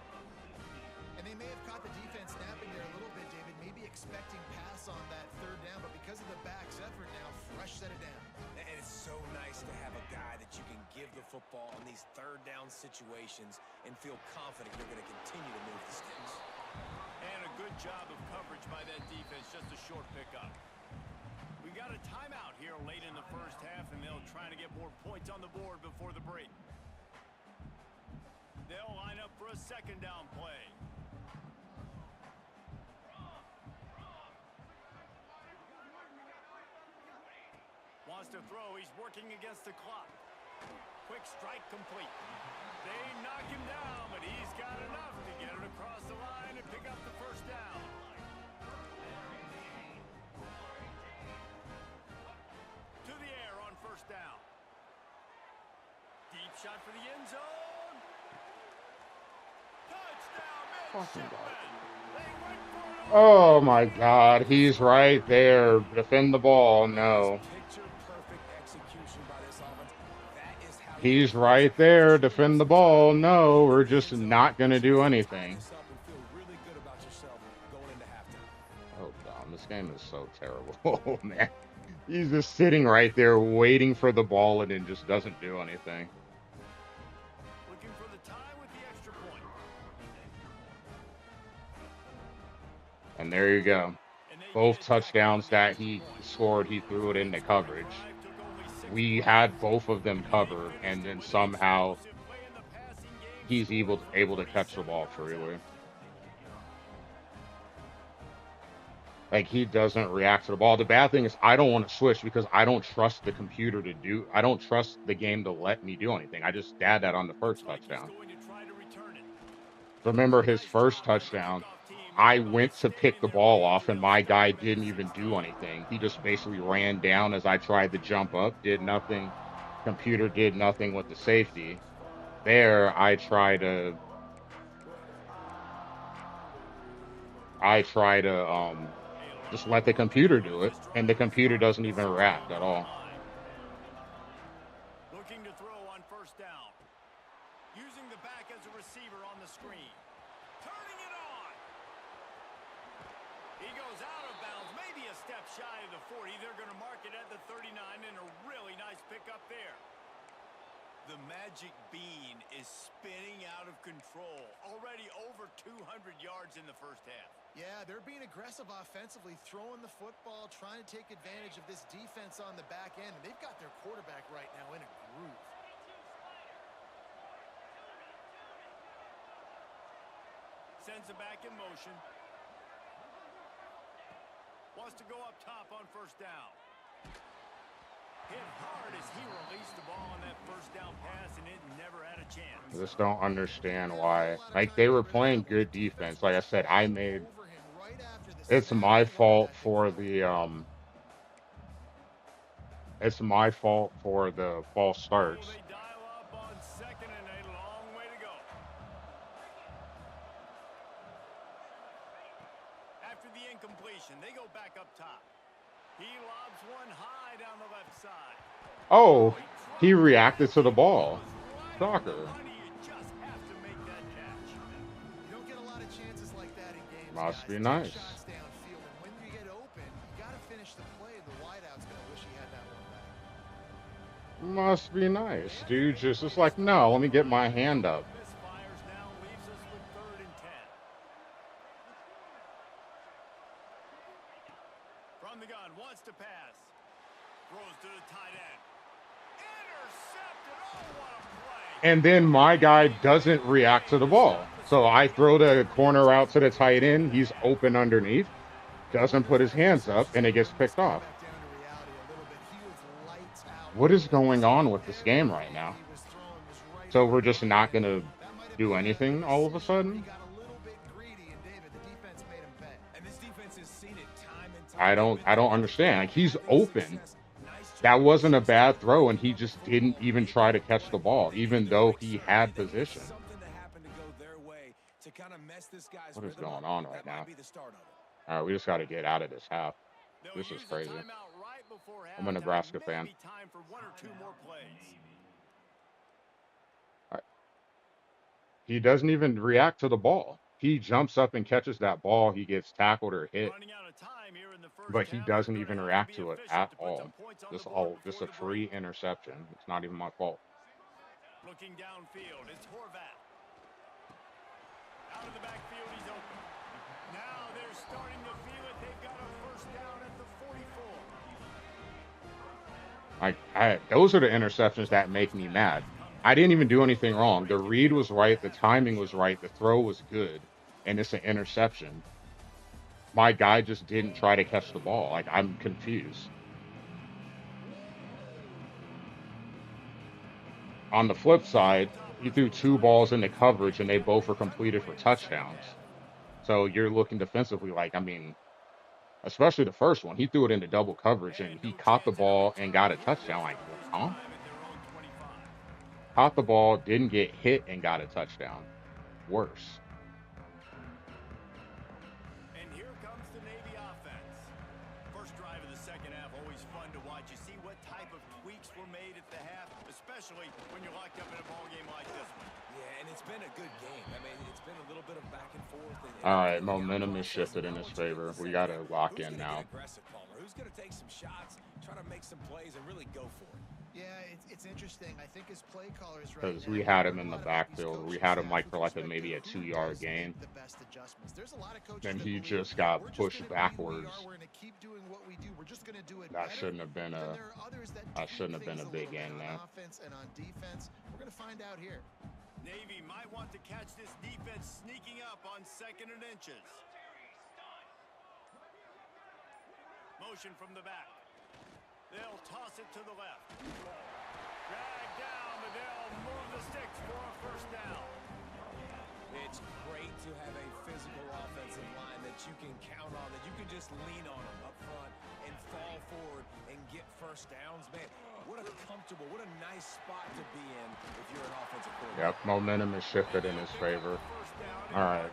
And they may have caught the defense snapping there a little bit, David, maybe expecting pass on that third down, but because of the back's effort now, fresh set it down. And it's so nice to have a guy that you can give the football in these third down situations and feel confident you're going to continue to move the sticks. And a good job of coverage by that defense, just a short pickup. We got a timeout here late in the first half, and they'll try to get more points on the board before the break. They'll line up for a second down play. Wants to throw. He's working against the clock. Quick strike complete. They knock him down, but he's got enough to get it across the line and pick up the first down. To the air on first down. Deep shot for the end zone. Touchdown! Fucking garbage. They went for it all the way. Oh my God, he's right there. Defend the ball. That was No. picture-perfect execution by this offense. That is how you He's close a right half. there. Just give Defend them the some time, ball. No, get we're in the just end zone, not going to do and tie anything. this up and feel really good about yourself going into halftime. Oh, Dom, this game is so terrible. Oh, man. He's just sitting right there waiting for the ball and then just doesn't do anything. Looking for the tie with the extra point. And there you go. And they get Both it back on touchdowns the that extra he point. scored, he threw it The into explosive coverage. drive took only 6 We plays. had both of them And they covered, finished and it then with an somehow explosive play in the passing game, he's scoring able for able to catch the 37 ball yards freely. out. Like he doesn't react to the ball. The bad thing is I don't want to switch because I don't trust the computer to do. I don't trust the game to let me do anything. I just had that on the Looks first like he's touchdown. going to try to return it. Remember his Nice first job by the touchdown? kickoff team I making a went to mistake pick in the their ball way off, into and a my stop guy and make didn't it even 16. do anything. He just basically ran down as I tried to jump up, did nothing. Computer did nothing with the safety. There, I try to A just long let the play computer here do as it, this and drive the will computer start with doesn't the even Seahawks react at on the all. line. Looking to throw on first down. Using the back as a receiver on the screen. Turning it on. He goes out of bounds, maybe a step shy of the 40. They're going to mark it at the 39, and a really nice pickup there. The magic bean is spinning out of control. Already over 200 yards in the first half. Yeah, they're being aggressive offensively, throwing the football, trying to take advantage of this defense on the back end. And they've got their quarterback right now in a groove. Sends it back in motion. Wants to go up top on first down. Hit hard as he released the ball on that first down pass, and it never had a chance. I just don't understand Didn't have a why. whole lot of Like time they to were get rid of playing that one. The good defense defense. Like I walked said, all over him right after the it's snap. my Look at fault that big for play. the false Oh, starts. they dial up on second and a long way to go. After the incompletion, they go back up top. He lobs one high down the left side. Oh, He he dropped it, reacted and to the he ball. was right on the Shocker. money. You just have to make that catch. You don't get a lot of chances like that in games, Must guys. be Take nice. shots downfield, and when you get open, you got to finish the play. The wideout's going to wish he had that one back. Must be nice. And Dude they just is waste like, one no, let on me the get run. my A hand couple up. of misfires now leaves us with 3rd and 10. From the gun, wants to pass. Throws to the tight end. Intercepted. Oh, what a play. And then my guy Big, big doesn't react play to the to stop ball. the So I scoring throw and the turn it corner into out a to the tight 14 end. and a He's half. open underneath. I Doesn't wonder if put his that hands up, interception's and going it to gets bring this picked game off. back down to reality a little bit. He was lights out What is early in going this on game. with this game right Every ball now? he was throwing was right So on we're the just money, not and gonna that might have do been a anything all of a decision where he sudden? got a little bit greedy, and David, the defense made him pay. And this defense has seen it time and time. I They've don't been I don't doing it understand. before, Like he's having open. success. Nice That job wasn't a executing bad and throw, and picking he up the just didn't football, even making try to the catch the play. ball, They even needed their though quick he surge. had They needed position. something to happen to go their way to kind of mess this guy's What is rhythm going up. on right That might now? be the start of it. All right, we just got to get out of this half. They'll This is use a crazy. timeout right before I'm a halftime. Nebraska fan. Maybe time for 1 or 2 more plays. He doesn't even react to the ball. He jumps up and catches that ball. He gets tackled or hit, Running out of time here in the first but he half. They're doesn't going to even have to react be to it efficient at to put some all. points on the This board all just before a the break. free interception. It's not even my fault. Looking downfield, it's Horvat. Out of the backfield, he's open. Now they're starting to feel it. They've got a first down at the 44. Those are the interceptions that make me mad. I didn't even do anything wrong. The read was right, the timing was right, the throw was good, and it's an interception. My guy just didn't try to catch the ball. Like I'm confused. On the flip side, he threw two balls into coverage and they both were completed for touchdowns. So you're looking defensively like, I mean, especially the first one, he threw it into double coverage and And he no caught the chance at a ball and got return a here. They'll touchdown. Like, start this huh? drive at their own 25. Caught the ball, didn't get hit and got a touchdown. Worse. fun to watch. You see what type of tweaks were made at the half, especially when you're locked up in a ball game like this one. Yeah, and it's been a good game. I mean, it's been a little bit of back and forth. All And right, clearly momentum is process. shifted in Now his once you get to favor. the We second got to half, lock who's in going to get now. aggressive, Palmer? Who's going to take some shots, try to make some plays, and really go for it? Yeah, it's interesting. I think his play callers right Because we now, had we him learn in a the lot about these backfield. We coaching had him staff like with for like respect maybe to a who 2-yard does gain. make the best adjustments. There's a lot of coaches Then that he believe just got we're just pushed going to be who we backwards. are. We're going to keep doing what we do. We're just going to do it That better. shouldn't have been But then a there are others that that tweak shouldn't have been things a a big little bit gain on there. offense and on defense. We're going to find out here. Navy might want to catch this defense sneaking up on 2nd and inches. Motion from the back. They'll toss it to the left. Drag down, but they'll move the sticks for a first down. It's great to have a physical offensive line that you can count on, that you can just lean on them up front and fall forward and get first downs. Man, what a comfortable, what a nice spot to be in if you're an offensive quarterback. Yep, momentum is shifted in his favor. All right,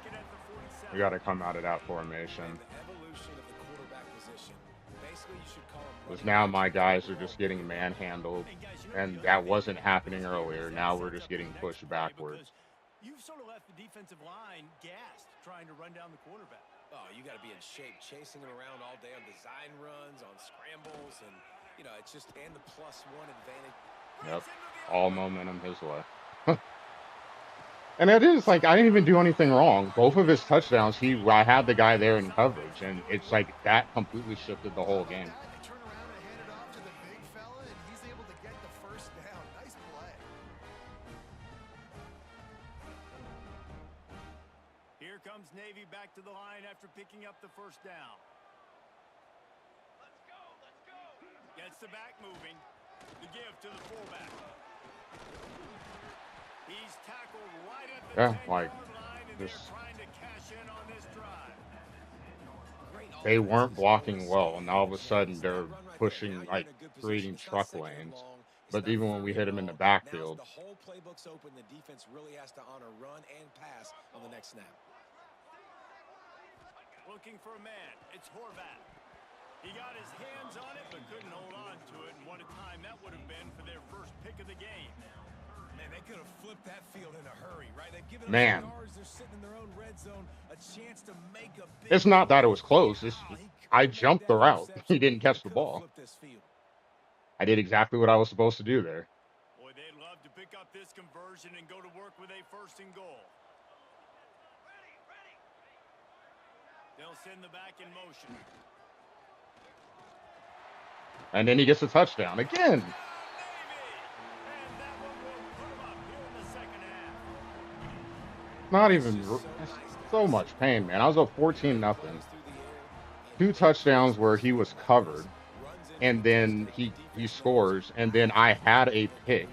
we got to come out of that formation. And the evolution of the quarterback position. Basically, you should call them Because running now backs my with guys are the just ball. getting manhandled, and that wasn't happening earlier. Now we're just getting pushed backwards. You've sort of left the defensive line gassed trying to run down the quarterback. Oh, you got to be in shape, chasing him around all day on design runs, on scrambles, and, you know, it's just, and the +1 advantage. Yep, all momentum his way. And it is like I didn't even do anything wrong. Both of his touchdowns, I had the guy there in coverage, and it's like that completely shifted the whole game. They turn around and hand it off to the big fella, and he's able to get the first down. Nice play. Here comes Navy back to the line after picking up the first down. Let's go, let's go. Gets the back moving. The give to the fullback. He's tackled right at the 10-yard Like line, and they're trying to cash in on this drive. they weren't blocking well, and all of a sudden they're pushing, like creating truck lanes. But even when we hit him in the backfield, the whole playbook's open. The defense really has to honor run and pass on the next snap. Looking for a man. It's Horvat. He got his hands on it, but couldn't hold on to it. And what a time that would have been for their first pick of the game. Man, they could have flipped that field in a hurry, right? They've given Man. us yards. They're sitting in their own red zone. A chance to make a big it's not that it was close. play. I jumped the route. He didn't catch the ball. I did exactly what I was supposed to do there. Boy, they'd love to pick up this conversion and go to work with a 1st and goal. They'll send the back in motion. And then he gets a touchdown again. And that one will put him up here in the second half. Not even so much pain, man. I was up 14-0. 2 touchdowns where he was covered, and then he scores, and then I had a pick.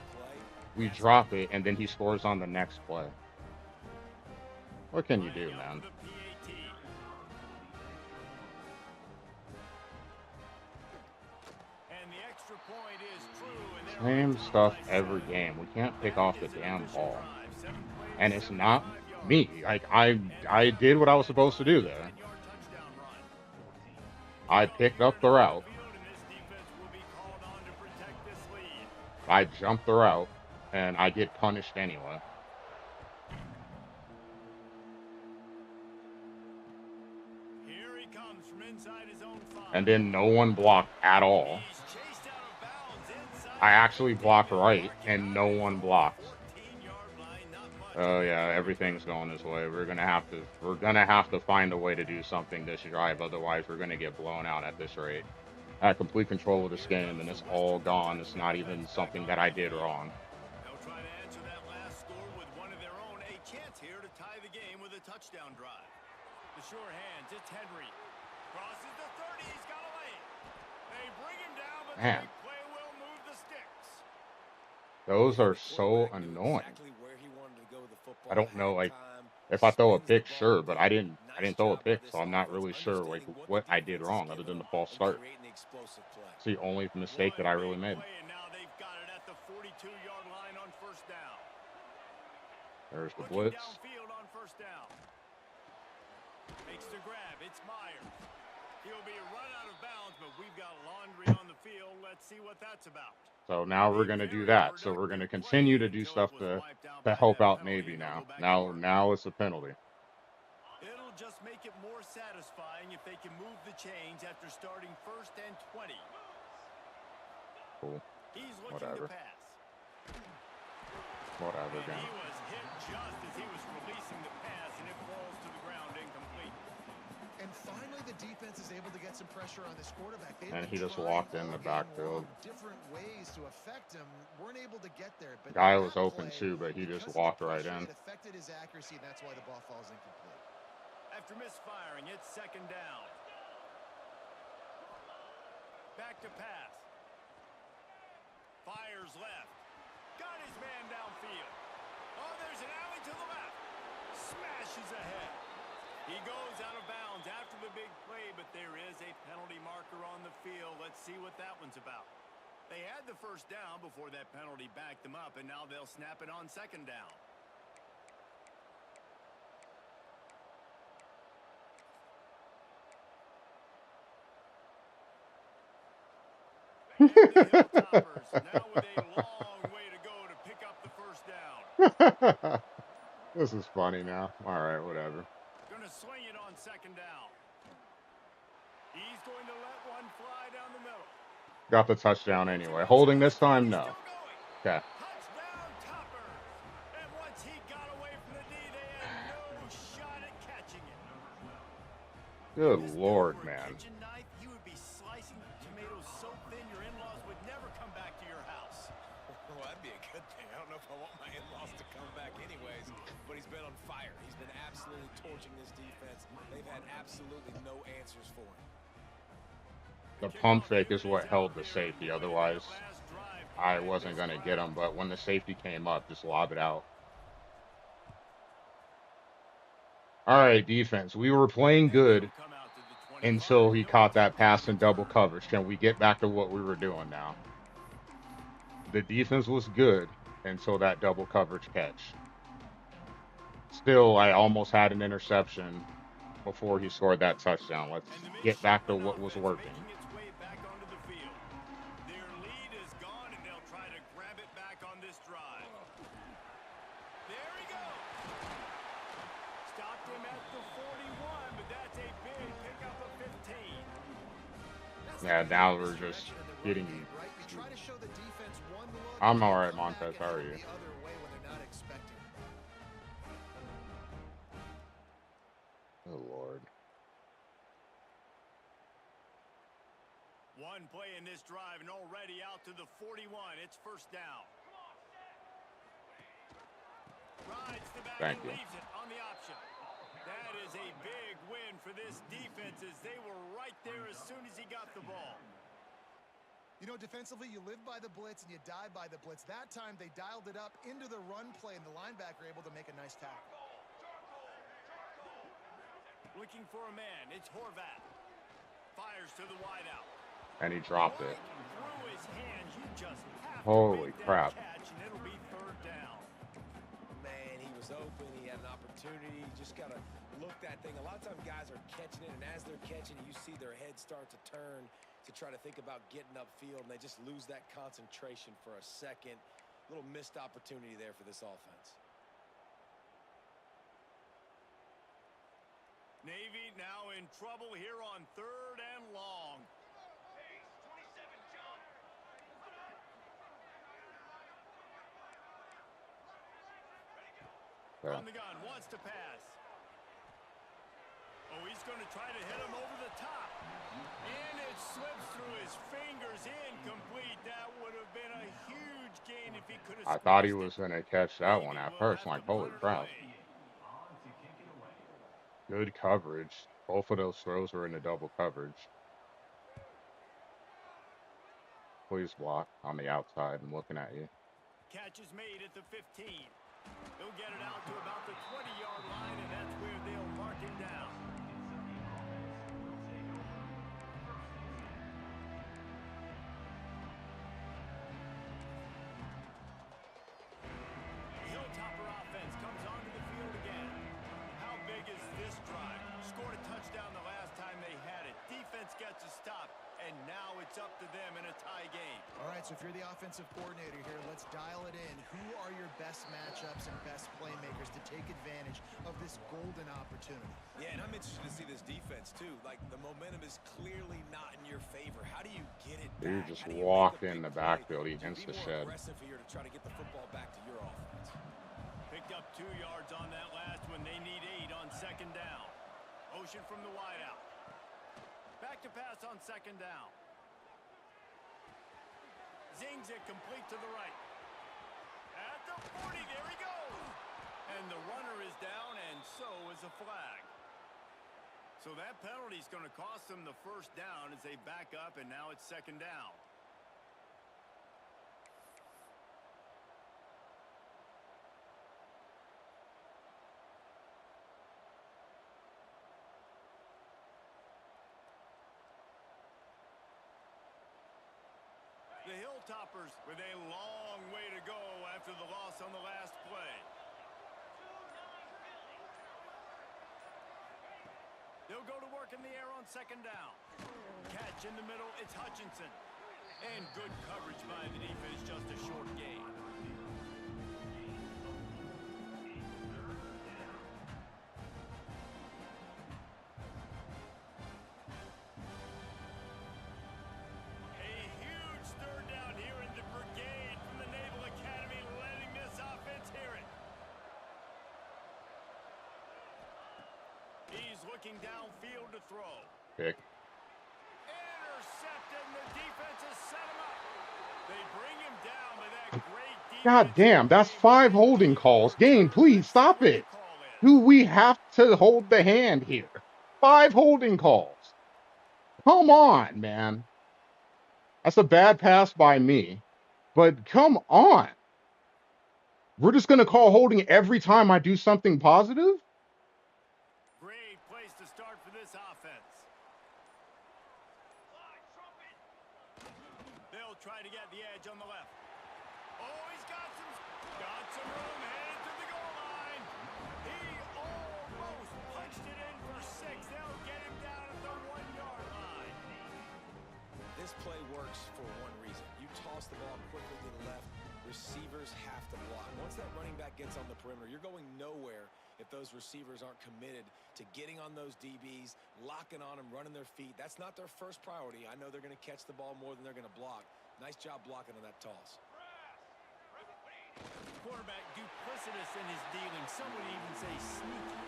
We drop it, and then he scores on the next play. What can you do, man? Same stuff every game. We can't pick off the damn ball. And it's not me. Like I did what I was supposed to do there. I picked up the route. I jumped the route, and I get punished anyway. And then no one blocked at all. I actually blocked right, and no one blocked. Oh yeah, everything's going this way. We're gonna have to find a way to do something this drive. Otherwise, we're gonna get blown out at this rate. I had complete control of this game, and it's all gone. It's not even something that I did wrong. They'll try to answer that last score with one of their own. A chance here to tie the game with a touchdown drive. The sure hands, it's Henry. Crosses the 30, he's got a lane. They bring him down, but the big play will move the sticks. Those are so annoying. I don't know, like, if I throw a pick, sure, but I didn't throw a pick, so I'm not really sure, like, what I did wrong other than the false start. It's the only mistake that I really made. And now they've got it at the 42-yard line on 1st down. There's the blitz. Downfield on 1st down. Makes the grab. It's Myers. He'll be run out of bounds, but we've got laundry on the field. Let's see what that's about. So now we're A going to do very that. So we're going productive to continue play to do until it stuff was wiped out to by help that out penalty, Navy and they'll now. go back to work. Now it's a penalty. It'll just make it more satisfying if they can move the chains after starting 1st and 20. Cool. He's looking Whatever. to pass. Whatever, And again. he was hit just as he was releasing the pass, and it falls to the ground incomplete. And finally, the defense is able to get some pressure on this quarterback. And he just walked in the backfield. Different ways to affect him. Weren't able to get there. But Guy on was that open play, too, but he just because of the walked right pressure, in. it affected his accuracy, and that's why the ball falls incomplete. After misfiring, it's 2nd down. Back to pass. Fires left. Got his man downfield. Oh, there's an alley to the left. Smashes ahead. He goes out of bounds after the big play, but there is a penalty marker on the field. Let's see what that one's about. They had the 1st down before that penalty backed them up, and now they'll snap it on 2nd down. And the Hilltoppers now with a long way to go to pick up the 1st down. This is funny now. All right, whatever. Gonna swing it on 2nd down. He's going to let one fly down the middle. Got the touchdown anyway. Holding this time? No. Okay. Touchdown Toppers. And once he got away from the D, they had no shot at catching it. Good This Lord, dude were a man. kitchen knife, you would be slicing tomatoes so thin your in-laws would never come back to your house. Well, that'd be a good thing. I don't know if I want my in-laws to come back anyways, but he's been on fire. He's been absolutely torching this defense. They've had absolutely no answers for him. The pump fake is what held the safety. Otherwise, I wasn't going to get him. But when the safety came up, just lob it out. All right, defense. We were playing good until he caught that pass in double coverage. Can we get back to what we were doing now? The defense was good until that double coverage catch. Still, I almost had an interception before he scored that touchdown. Let's get back to what was working. Their lead is gone, and they'll try to grab it back on this drive. There he goes. Stopped him at the 41, but that's a big pickup of 15. Yeah, now we're just getting. I'm all right, Montez. How are you? Oh, Lord. One play in this drive and already out to the 41. It's 1st down. Rides the back and leaves it on the option. That is a big win for this defense as they were right there as soon as he got the ball. You know, defensively, you live by the blitz and you die by the blitz. That time, they dialed it up into the run play, and the linebacker able to make a nice tackle. Looking for a man. It's Horvat. Fires to the wideout. And he dropped it. Through his hands, you just have Holy to make crap. that catch, and it'll be 3rd down. Man, he was open. He had an opportunity. You just got to look that thing. A lot of times guys are catching it, and as they're catching it, you see their head start to turn to try to think about getting upfield, and they just lose that concentration for a second. Little missed opportunity there for this offense. Navy now in trouble here on 3rd and long. From the gun, wants to pass. Oh, he's going to try to hit him over the top. And it slips through his fingers, incomplete. That would have been a huge gain if he could have. I thought he was going to catch that one at first. I'm like, holy crap. Good coverage. Both of those throws were in the double coverage. Please block on the outside. I'm looking at you. Catch is made at the 15. He'll get it out to about the 20-yard line, and that's where they'll mark it down. The Hilltopper offense comes onto the field again. How big is this drive? Scored a touchdown the last time they had it. Defense and now it's up to them in a tie game. All right, so if you're the offensive coordinator here, let's dial it in. Who are your best matchups and best playmakers to take advantage of this golden opportunity? Yeah, and I'm interested to see this defense, too. Like, the momentum is clearly not in your favor. How do you get it Dude back? just How do you walked make a in big the play backfield to against be the more shed. aggressive here to try to get the football back to your offense? Picked up 2 yards on that last one. They need 8 on second down. Motion from the wideout. Back to pass on second down. Zings it complete to the right. At the 40, there he goes. And the runner is down, and so is a flag. So that penalty is going to cost them the first down as they back up, and now it's second down. The Hilltoppers with a long way to go after the loss on the last play. They'll go to work in the air on second down. Catch in the middle, it's Hutchinson. And good coverage by the defense, just a short gain. A huge third down here in the brigade from the Naval Academy, letting this offense hear it. He's looking downfield to throw. Pick. Intercepted, and the defense has set him up. They bring him down with that great defense. God damn, that's 5 holding calls. Game, please stop it. Do we have to hold the hand here? 5 holding calls. Come on, man. That's a bad pass by me. But come on. We're just going to call holding every time I do something positive? Great place to start for this offense. They'll try to get the edge on the left. Oh, he's got some room, headed to the goal line. He almost punched it in for 6. They'll get him down at the 1-yard line. This play works for one reason. You toss the ball quickly to the left, receivers have to block. Once that running back gets on the perimeter, you're going nowhere if those receivers aren't committed to getting on those DBs, locking on them, running their feet. That's not their first priority. I know they're going to catch the ball more than they're going to block. Nice job blocking on that toss. Quarterback duplicitous in his dealing. Some would even say sneaky.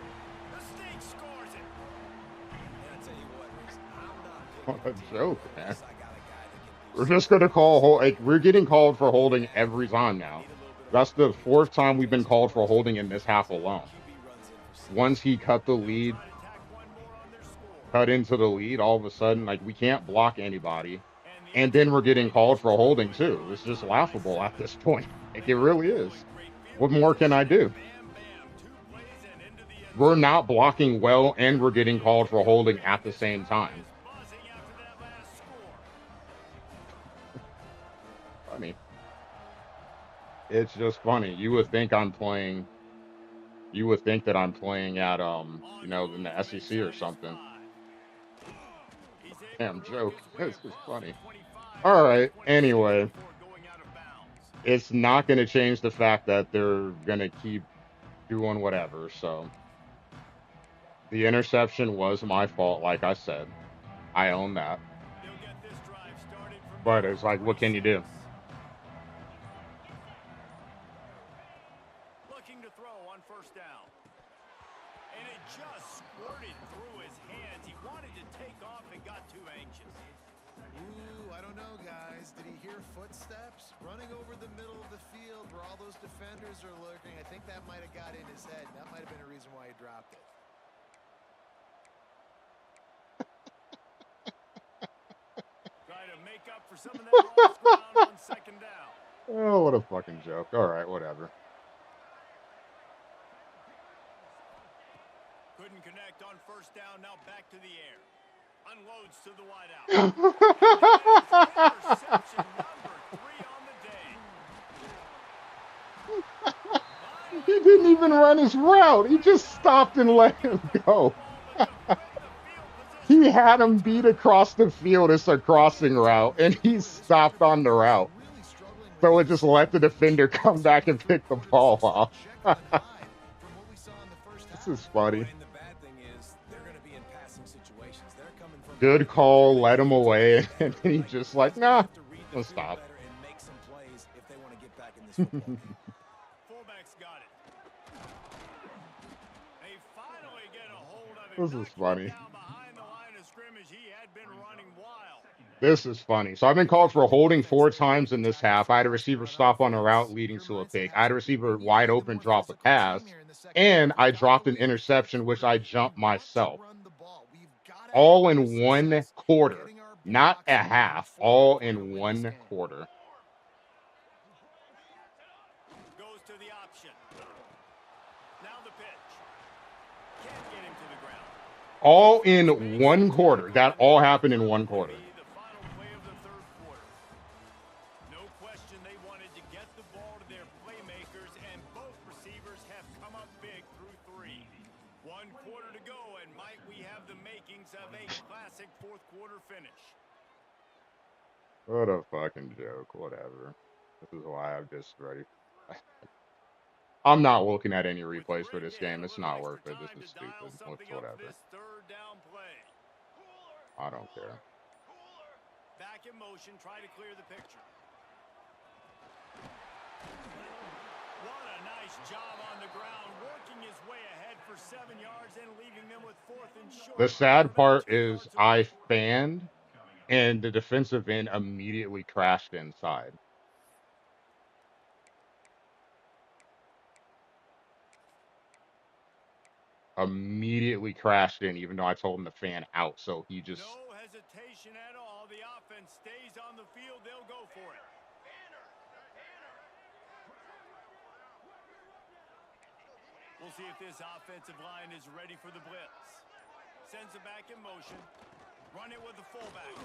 The Snake scores it. And I tell you what, Reese, I'm not What a picking joke, team man. unless I got a guy that can do We're just going to call like we're getting called for holding every time now. That's the 4th time we've been called for holding in this half alone. Once he cut the lead, cut into the lead, all of a sudden, like, we can't block anybody. And then we're getting called for holding, too. It's just laughable at this point. Like, it really is. What more can I do? We're not blocking well, and we're getting called for holding at the same time. Funny. It's just funny. You would think I'm playing... You would think that I'm playing at, you know, in the SEC or something. Damn joke. This is funny. All right. Anyway, it's not going to change the fact that they're going to keep doing whatever. So the interception was my fault. Like I said, I own that. But it's like, what can you do? Looking to throw on first down. And it just squirted through his hands. He wanted to take off and got too anxious. Ooh, I don't know, guys. Did he hear footsteps running over the middle of the field where all those defenders are lurking? I think that might have got in his head. That might have been a reason why he dropped it. Try to make up for some of that lost ground on second down. Oh, what a fucking joke. All right, whatever. Couldn't connect on first down. Now back to the air. Unloads to the wideout. Interception number 3 on the day. He didn't even run his route. He just stopped and let him go. He had him beat across the field. It's a crossing route, and he stopped on the route. Really struggling with So it this just let the defender come back and pick the ball off. check the vibe from what we saw in the first This half. is funny. And the bad thing is they're going to be in passing situations. They're coming from Good behind. They're call, going to let need him to away, get and better. then he Like, just like, guys gonna nah, have to read the let's field stop. better and make some plays if they want to get back in this football game. Fullback's got it. They finally get a hold of it. This is Knocking funny. it down behind the line of scrimmage. He had been running wild. This is funny. So I've been called for holding 4 times in this half. I had a receiver stop on a route leading to a pick. I had a receiver wide open drop a pass, and I dropped an interception, which I jumped myself. All in 1 quarter, not a half, all in 1 quarter. Goes to the option. Now the pitch. Can't get him to the ground. All in 1 quarter. That all happened in 1 quarter. The final play of the third quarter. No question they wanted to get the ball to their playmakers, and both receivers have come up big through 3. 1 quarter to go, and might we have the makings of a classic fourth quarter finish. What a fucking joke. Whatever. This is why I'm just ready. I'm not looking at any With replays for Greg, this they had game. a It's little not extra worth it. This time is to dial stupid. something It's up whatever. this third down play. I don't care. Back in motion, try to clear the picture. What a nice job on the ground, working his way ahead for 7 yards and leaving them with 4th and short. The sad part is I fanned, and the defensive end immediately crashed inside. Immediately crashed in, even though I told him to fan out. So he just. No hesitation at all. The offense stays on the field. They'll go for it. We'll see if this offensive line is ready for the blitz. Sends it back in motion. Run it with the fullback.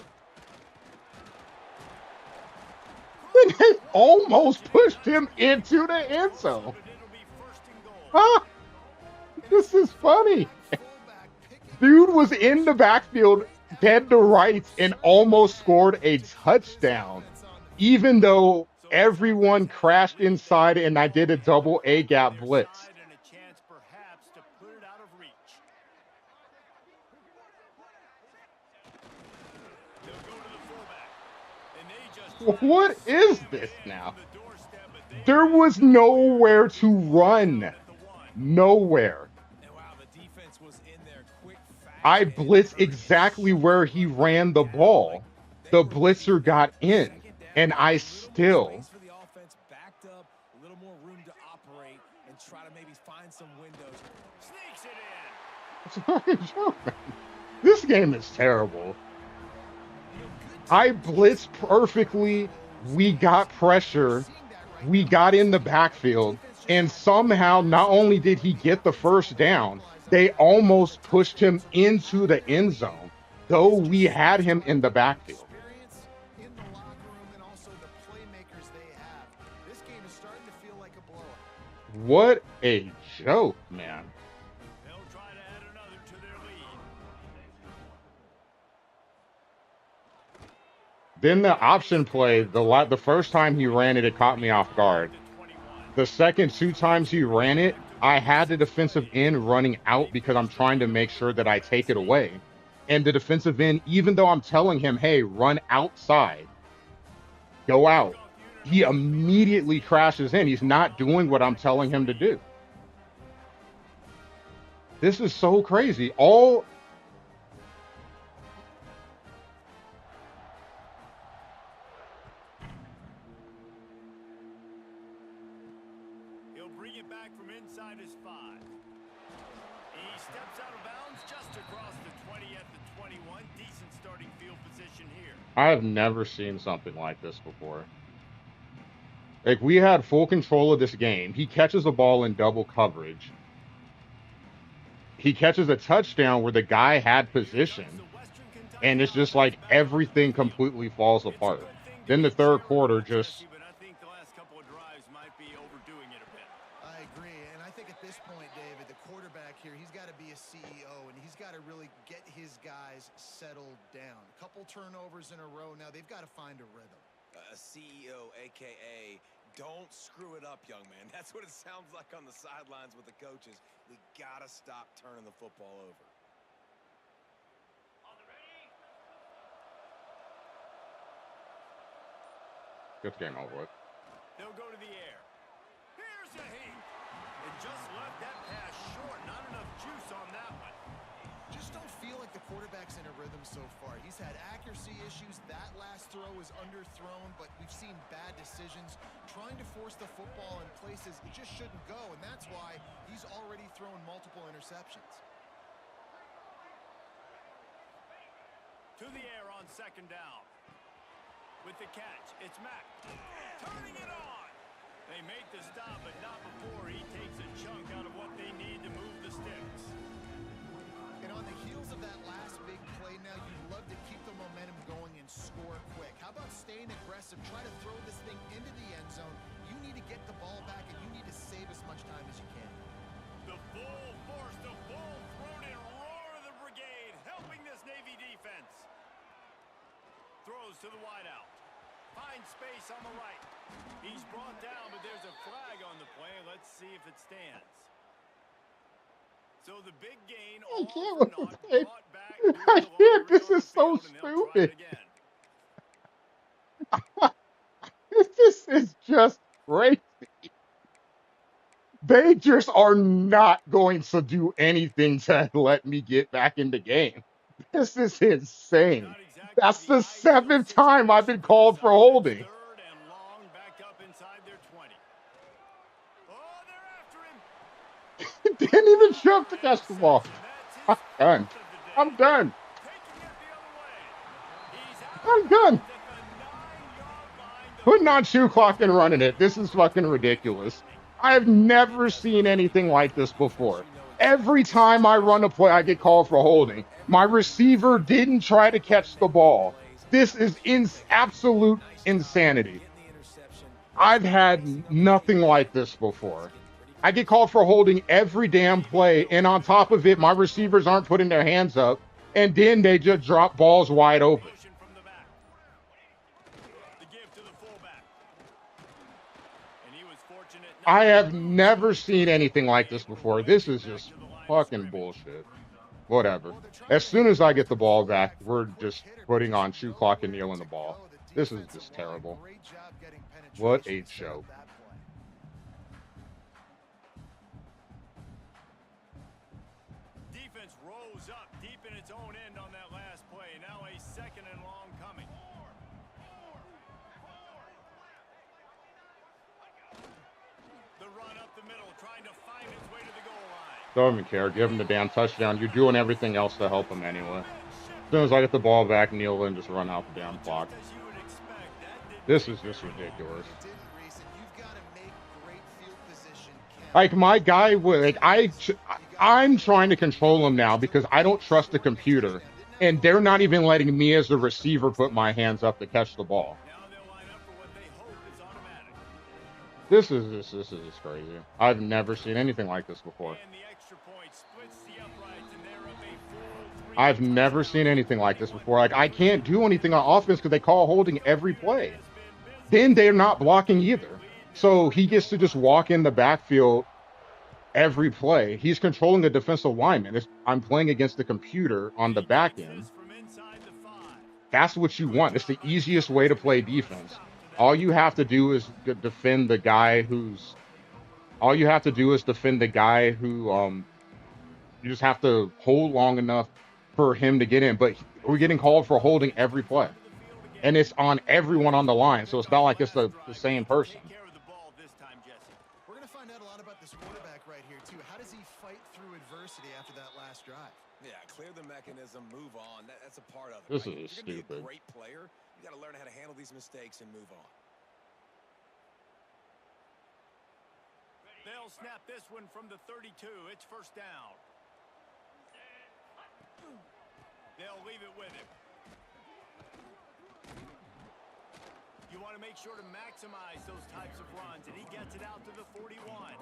And they almost pushed him into the end zone. Huh? This is funny. Dude was in the backfield, dead to rights, and almost scored a touchdown, even though everyone crashed inside and I did a double A gap blitz. What is this now? There was nowhere to run. Nowhere. I blitzed exactly where he ran the ball. The blitzer got in, and I still. This game is terrible. I blitzed perfectly. We got pressure. We got in the backfield. And somehow, not only did he get the first down, they almost pushed him into the end zone, though we had him in the backfield. What a joke, man. They'll try to add another to their lead. Then the option play, the first time he ran it, it caught me off guard. The second 2 times he ran it, I had the defensive end running out because I'm trying to make sure that I take it away. And the defensive end, even though I'm telling him, hey, run outside, go out, he immediately crashes in. He's not doing what I'm telling him to do. This is so crazy. He'll bring it back from inside his 5. He steps out of bounds just across the 20 at the 21. Decent starting field position here. I have never seen something like this before. Like, we had full control of this game. He catches a ball in double coverage. He catches a touchdown where the guy had position. And it's just like everything completely falls apart. Then the third quarter just. But I think the last couple of drives might be overdoing it a bit. I agree, and I think at this point, David, the quarterback here. He's got to be a CEO, and he's got to really get his guys settled down. A couple turnovers in a row. Now they've got to find a rhythm. A CEO, a.k.a. don't screw it up, young man. That's what it sounds like on the sidelines with the coaches. We got to stop turning the football over. Good game over with. They'll go to the air. Here's a heat. And just left that pass short. Not enough juice on that one. Just don't feel like the quarterback's in a rhythm so far. He's had accuracy issues. That last throw was underthrown, but we've seen bad decisions. Trying to force the football in places it just shouldn't go, and that's why he's already thrown multiple interceptions. To the air on second down. With the catch, it's Mack. Turning it on. They make the stop, but not before he takes a chunk out of what they need to move the sticks. And on the heels of that last big play now, you'd love to keep the momentum going and score quick. How about staying aggressive? Try to throw this thing into the end zone. You need to get the ball back, and you need to save as much time as you can. The full force, the full-throated roar of the brigade, helping this Navy defense. Throws to the wideout. Finds space on the right. He's brought down, but there's a flag on the play. Let's see if it stands. So the big gain, all for naught, brought back. I can't. This is so stupid. This is just crazy. They just are not going to do anything to let me get back in the game. This is insane. That's the 7th time I've been called for holding. Third and long, back up inside their 20. Oh, they're after him. Didn't even jump to catch the ball. I'm done. I'm done. I'm done. Putting on shoe clock and running it. This is fucking ridiculous. I have never seen anything like this before. Every time I run a play, I get called for holding. My receiver didn't try to catch the ball. This is absolute insanity. I've had nothing like this before. I get called for holding every damn play, and on top of it, my receivers aren't putting their hands up, and then they just drop balls wide open. I have never seen anything like this before. This is just fucking bullshit. Whatever. As soon as I get the ball back, we're just putting on shoe clock and kneeling the ball. This is just terrible. What a joke. Defense rose up deep in its own end on that last play. Now a second and long coming. The run up the middle, trying to find its way to the goal line. Don't even care. Give him the damn touchdown. You're doing everything else to help him anyway. As soon as I get the ball back, kneel and just run out the damn clock. This is just ridiculous. Like my guy would, like I'm trying to control him now because I don't trust the computer, and they're not even letting me as the receiver put my hands up to catch the ball. This is just crazy. I've never seen anything like this before. I've never seen anything like this before. Like I can't do anything on offense because they call holding every play. Then they're not blocking either. So he gets to just walk in the backfield every play. He's controlling the defensive lineman. I'm playing against the computer on the back end. That's what you want. It's the easiest way to play defense. All you have to do is defend the guy who's. All you have to do is defend the guy who. You just have to hold long enough for him to get in. But we're getting called for holding every play, and it's on everyone on the line. So it's not like it's the same person. We're going to find out a lot about this quarterback right here too. How does he fight through adversity after that last drive? Yeah, clear the mechanism, move on. That's a part of it. This right? is If you're gonna stupid. be a great player, you got to learn how to handle these mistakes and move on. They'll snap this one from the 32. It's first down. They'll leave it with him. You want to make sure to maximize those types of runs, and he gets it out to the 41.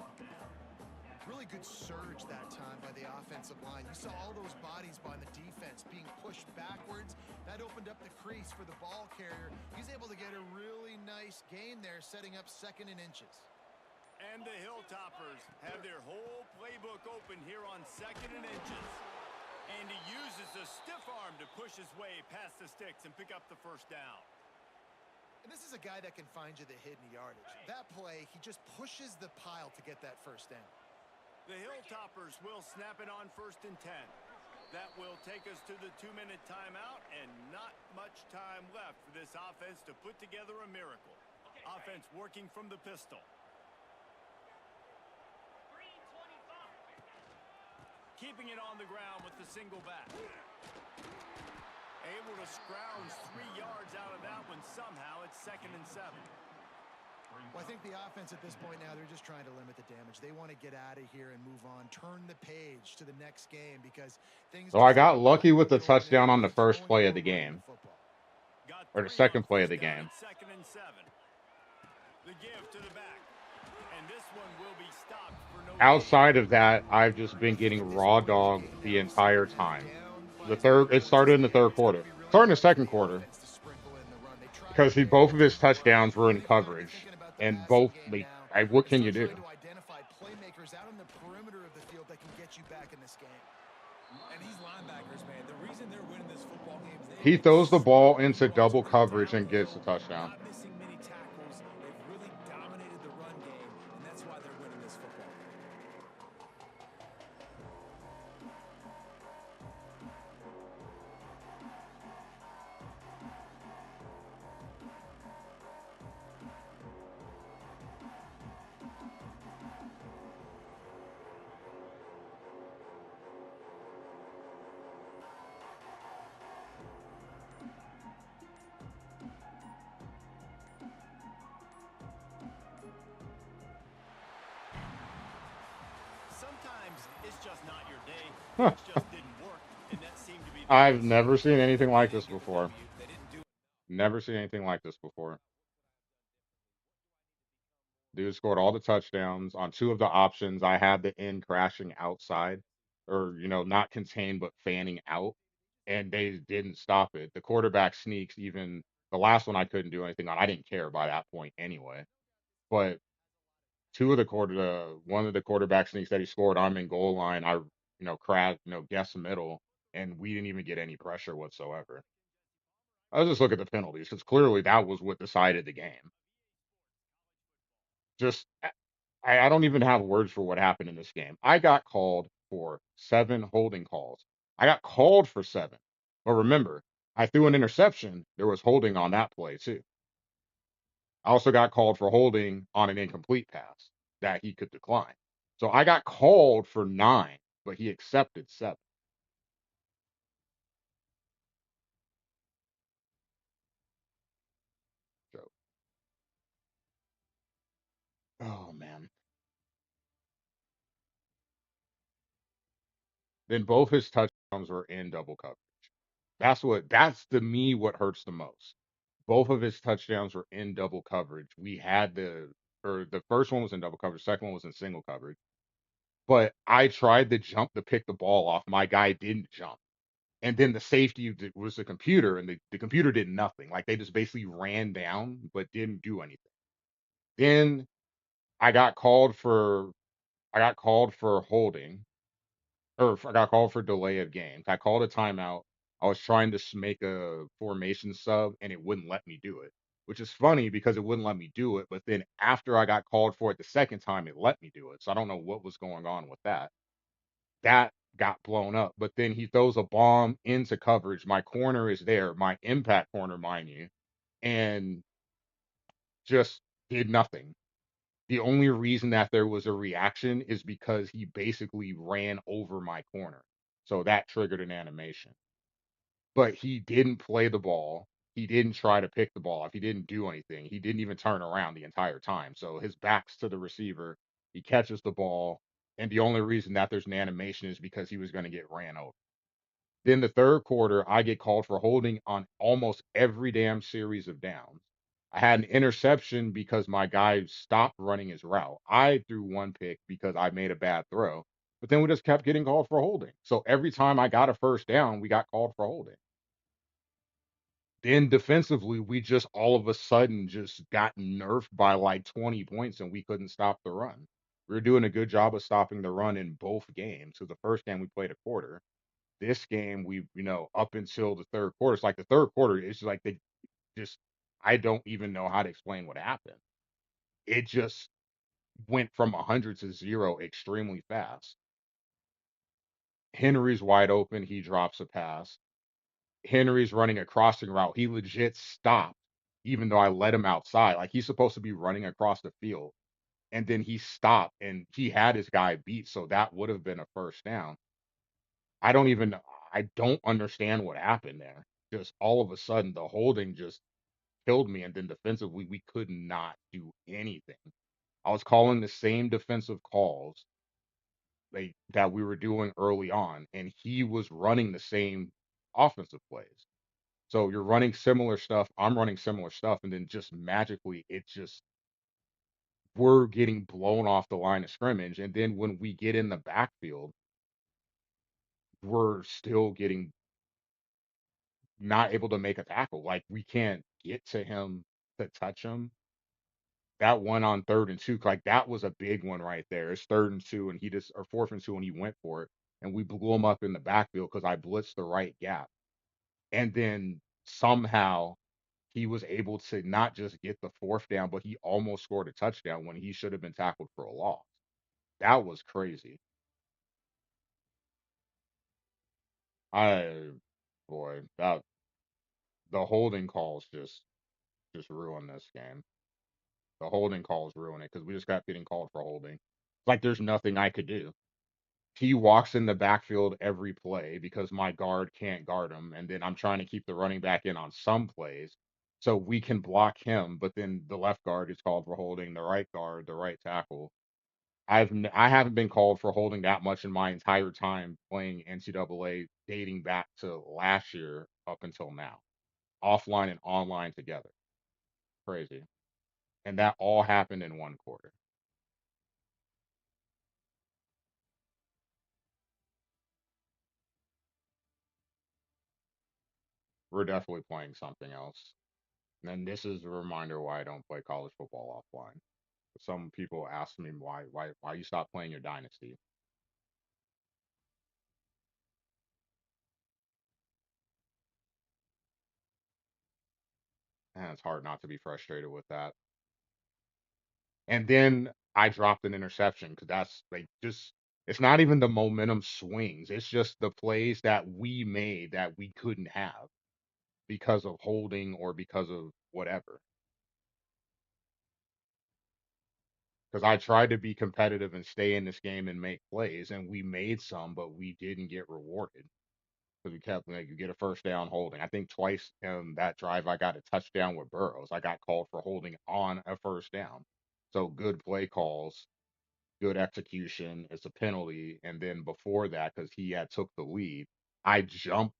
Really good surge that time by the offensive line. You saw all those bodies by the defense being pushed backwards. That opened up the crease for the ball carrier. He's able to get a really nice gain there, setting up 2nd and inches. And the Hilltoppers have their whole playbook open here on 2nd and inches. And he uses a stiff arm to push his way past the sticks and pick up the first down. And this is a guy that can find you the hidden yardage. That play, he just pushes the pile to get that first down. The Hilltoppers will snap it on 1st and 10. That will take us to the 2-minute timeout, and not much time left for this offense to put together a miracle. Offense working from the pistol. Keeping it on the ground with the single back. Able to scrounge 3 yards out of that one somehow. It's 2nd and 7. Well, I think the offense at this point now, they're just trying to limit the damage. They want to get out of here and move on, turn the page to the next game because things So I just got aren't lucky with the going their way. They're touchdown on the really first throwing play of more the running game, the football. Got or the 3 on second play of 1st the down game. and 2nd and 7. The give to the back. And this one will be stopped for no gain. Outside of that, I've just been getting At this raw point in the dogged game the now, entire 2nd and time. down, The Bucks third, it defense started in the third has got to quarter. be really Started in the hard for second the quarter offense to sprinkle in the run. They tried because it there, both it of his didn't work. touchdowns were in They've got to be coverage, thinking about the and passing both game like, now what and can still you do? trying to identify playmakers out on the perimeter of the field that can get you back in this game. And these linebackers, man, the reason they're winning this football game is they've He been throws the ball smart when into you watch double them get coverage and gets downhill, a touchdown. not missing many tackles. They've really dominated the run game, and that's why they're winning this football game. Sometimes it's just not your day. Huh. Things just didn't work, and that seemed to be the I've case. never seen anything like this Can't get the before. W. They didn't do Never seen anything like this before. Dude scored all the touchdowns on 2 of the options. I had the end crashing outside, or not contained but fanning out, and they didn't stop it. The quarterback sneaks, even the last one I couldn't do anything on. I didn't care by that point anyway. But one of the quarterback sneaks that he scored, I'm in goal line. I crash, guess middle, and we didn't even get any pressure whatsoever. I was just looking at the penalties because clearly that was what decided the game. Just I don't even have words for what happened in this game. I got called for 7 holding calls. I got called for 7. But remember, I threw an interception. There was holding on that play too. I also got called for holding on an incomplete pass that he could decline. So I got called for 9, but he accepted 7. So, oh man. Then both his touchdowns were in double coverage. That's to me what hurts the most. Both of his touchdowns were in double coverage. We had the first one was in double coverage, second one was in single coverage. But I tried to jump to pick the ball off. My guy didn't jump. And then the safety was the computer, and the computer did nothing. Like they just basically ran down but didn't do anything. Then I got called for I got called for holding, or I got called for delay of game. I called a timeout. I was trying to make a formation sub, and it wouldn't let me do it, which is funny because it wouldn't let me do it. But then after I got called for it the second time, it let me do it. So I don't know what was going on with that. That got blown up. But then he throws a bomb into coverage. My corner is there, my impact corner, mind you, and just did nothing. The only reason that there was a reaction is because he basically ran over my corner. So that triggered an animation. But he didn't play the ball. He didn't try to pick the ball off. He didn't do anything. He didn't even turn around the entire time. So his back's to the receiver. He catches the ball. And the only reason that there's an animation is because he was going to get ran over. Then the third quarter, I get called for holding on almost every damn series of downs. I had an interception because my guy stopped running his route. I threw one pick because I made a bad throw, but then we just kept getting called for holding. So every time I got a first down, we got called for holding. Then defensively, we just all of a sudden just got nerfed by like 20 points and we couldn't stop the run. We were doing a good job of stopping the run in both games. So the first game we played a quarter. This game up until the third quarter, it's like the third quarter, it's like they just I don't even know how to explain what happened. It just went from 100 to 0 extremely fast. Henry's wide open, he drops a pass. Henry's running a crossing route. He legit stopped, even though I let him outside. Like he's supposed to be running across the field. And then he stopped and he had his guy beat. So that would have been a first down. I don't even I don't understand what happened there. Just all of a sudden the holding just killed me. And then defensively, we could not do anything. I was calling the same defensive calls that we were doing early on, and he was running the same offensive plays. So you're running similar stuff, I'm running similar stuff, and then just magically it just we're getting blown off the line of scrimmage. And then when we get in the backfield, we're still getting not able to make a tackle. Like we can't get to him to touch him. That one on 3rd and 2, like that was a big one right there. It's 3rd and 2, and he just or 4th and 2, and he went for it, and we blew him up in the backfield because I blitzed the right gap. And then somehow he was able to not just get the 4th down, but he almost scored a touchdown when he should have been tackled for a loss. That was crazy. I boy, that the holding calls just ruined this game. The holding calls ruin it because we just got getting called for holding. Like there's nothing I could do. He walks in the backfield every play because my guard can't guard him, and then I'm trying to keep the running back in on some plays so we can block him, but then the left guard is called for holding, the right guard, the right tackle. I haven't been called for holding that much in my entire time playing NCAA dating back to last year up until now. Offline and online together. Crazy. And that all happened in one quarter. We're definitely playing something else. And this is a reminder why I don't play college football offline. Some people ask me why you stop playing your dynasty, and it's hard not to be frustrated with that. And then I dropped an interception because that's like just it's not even the momentum swings. It's just the plays that we made that we couldn't have because of holding or because of whatever. Because I tried to be competitive and stay in this game and make plays, and we made some, but we didn't get rewarded. Because we kept like you get a first down holding. I think twice in that drive I got a touchdown with Burrows. I got called for holding on a first down. So good play calls, good execution. It's a penalty, and then before that, because he had took the lead, I jumped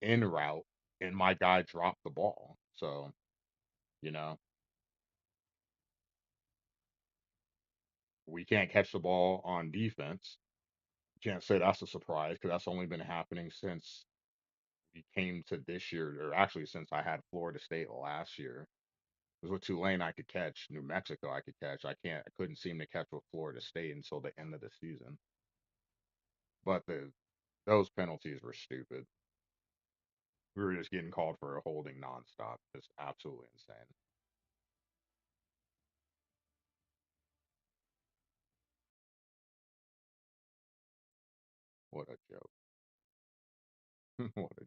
in route, and my guy dropped the ball. So you know we can't catch the ball on defense. Can't say that's a surprise because that's only been happening since we came to this year, or actually since I had Florida State last year. Because with Tulane I could catch, New Mexico I could catch. I couldn't seem to catch with Florida State until the end of the season. But those penalties were stupid. We were just getting called for a holding nonstop. Just absolutely insane. What a joke. What a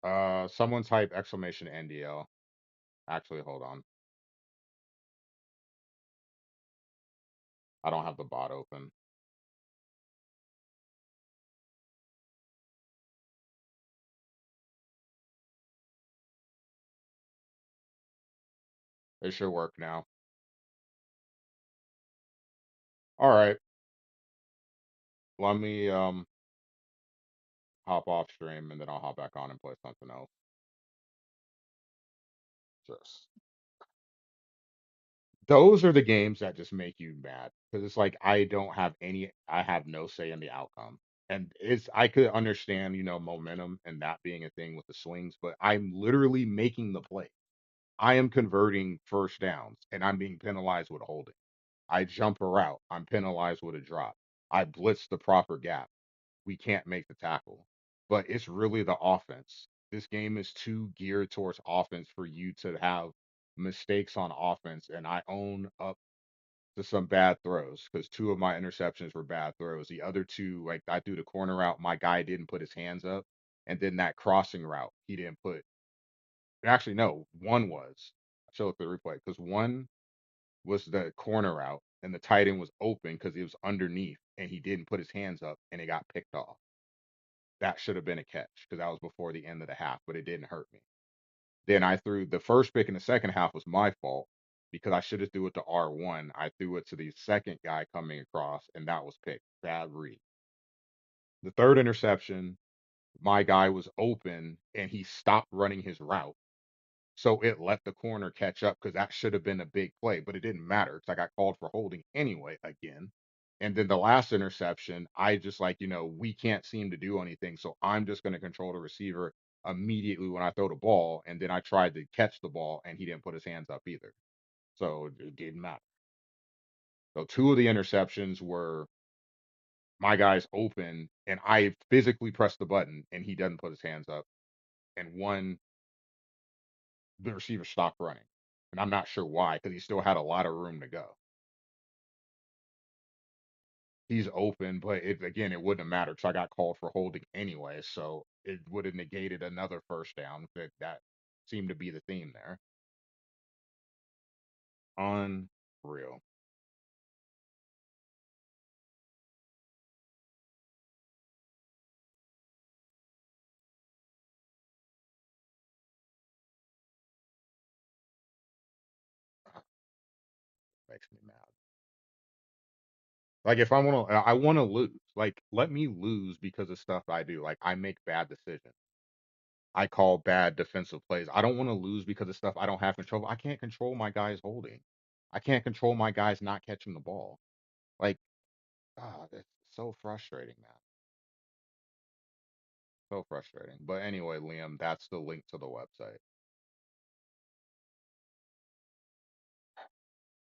joke. Someone type exclamation NDL. Actually, hold on. I don't have the bot open. It should work now. All right. Let me hop off stream and then I'll hop back on and play something else. Just those are the games that just make you mad because it's like I have no say in the outcome. And it's I could understand, momentum and that being a thing with the swings, but I'm literally making the play. I am converting first downs and I'm being penalized with a holding. I jump a route, I'm penalized with a drop. I blitz the proper gap. We can't make the tackle. But it's really the offense. This game is too geared towards offense for you to have mistakes on offense. And I own up to some bad throws because two of my interceptions were bad throws. The other two, like I threw the corner route, my guy didn't put his hands up. And then that crossing route, he didn't put. Actually, no, one was. I showed the replay because one was the corner route and the tight end was open because he was underneath and he didn't put his hands up and it got picked off. That should have been a catch because that was before the end of the half, but it didn't hurt me. Then I threw the first pick in the second half was my fault because I should have threw it to R1. I threw it to the second guy coming across, and that was picked. Bad read. The third interception, my guy was open and he stopped running his route. So it let the corner catch up because that should have been a big play, but it didn't matter because I got called for holding anyway again. And then the last interception, I just like, we can't seem to do anything. So I'm just going to control the receiver immediately when I throw the ball. And then I tried to catch the ball and he didn't put his hands up either. So it didn't matter. So two of the interceptions were my guy's open and I physically pressed the button and he doesn't put his hands up. And one, the receiver stopped running. And I'm not sure why because he still had a lot of room to go. He's open, but it wouldn't have mattered because I got called for holding anyway, so it would have negated another first down. That seemed to be the theme there. Unreal. Makes me mad. Like if I want to lose. Like let me lose because of stuff I do. Like I make bad decisions. I call bad defensive plays. I don't want to lose because of stuff I don't have control. I can't control my guys holding. I can't control my guys not catching the ball. Like, it's so frustrating, man. So frustrating. But anyway, Liam, that's the link to the website.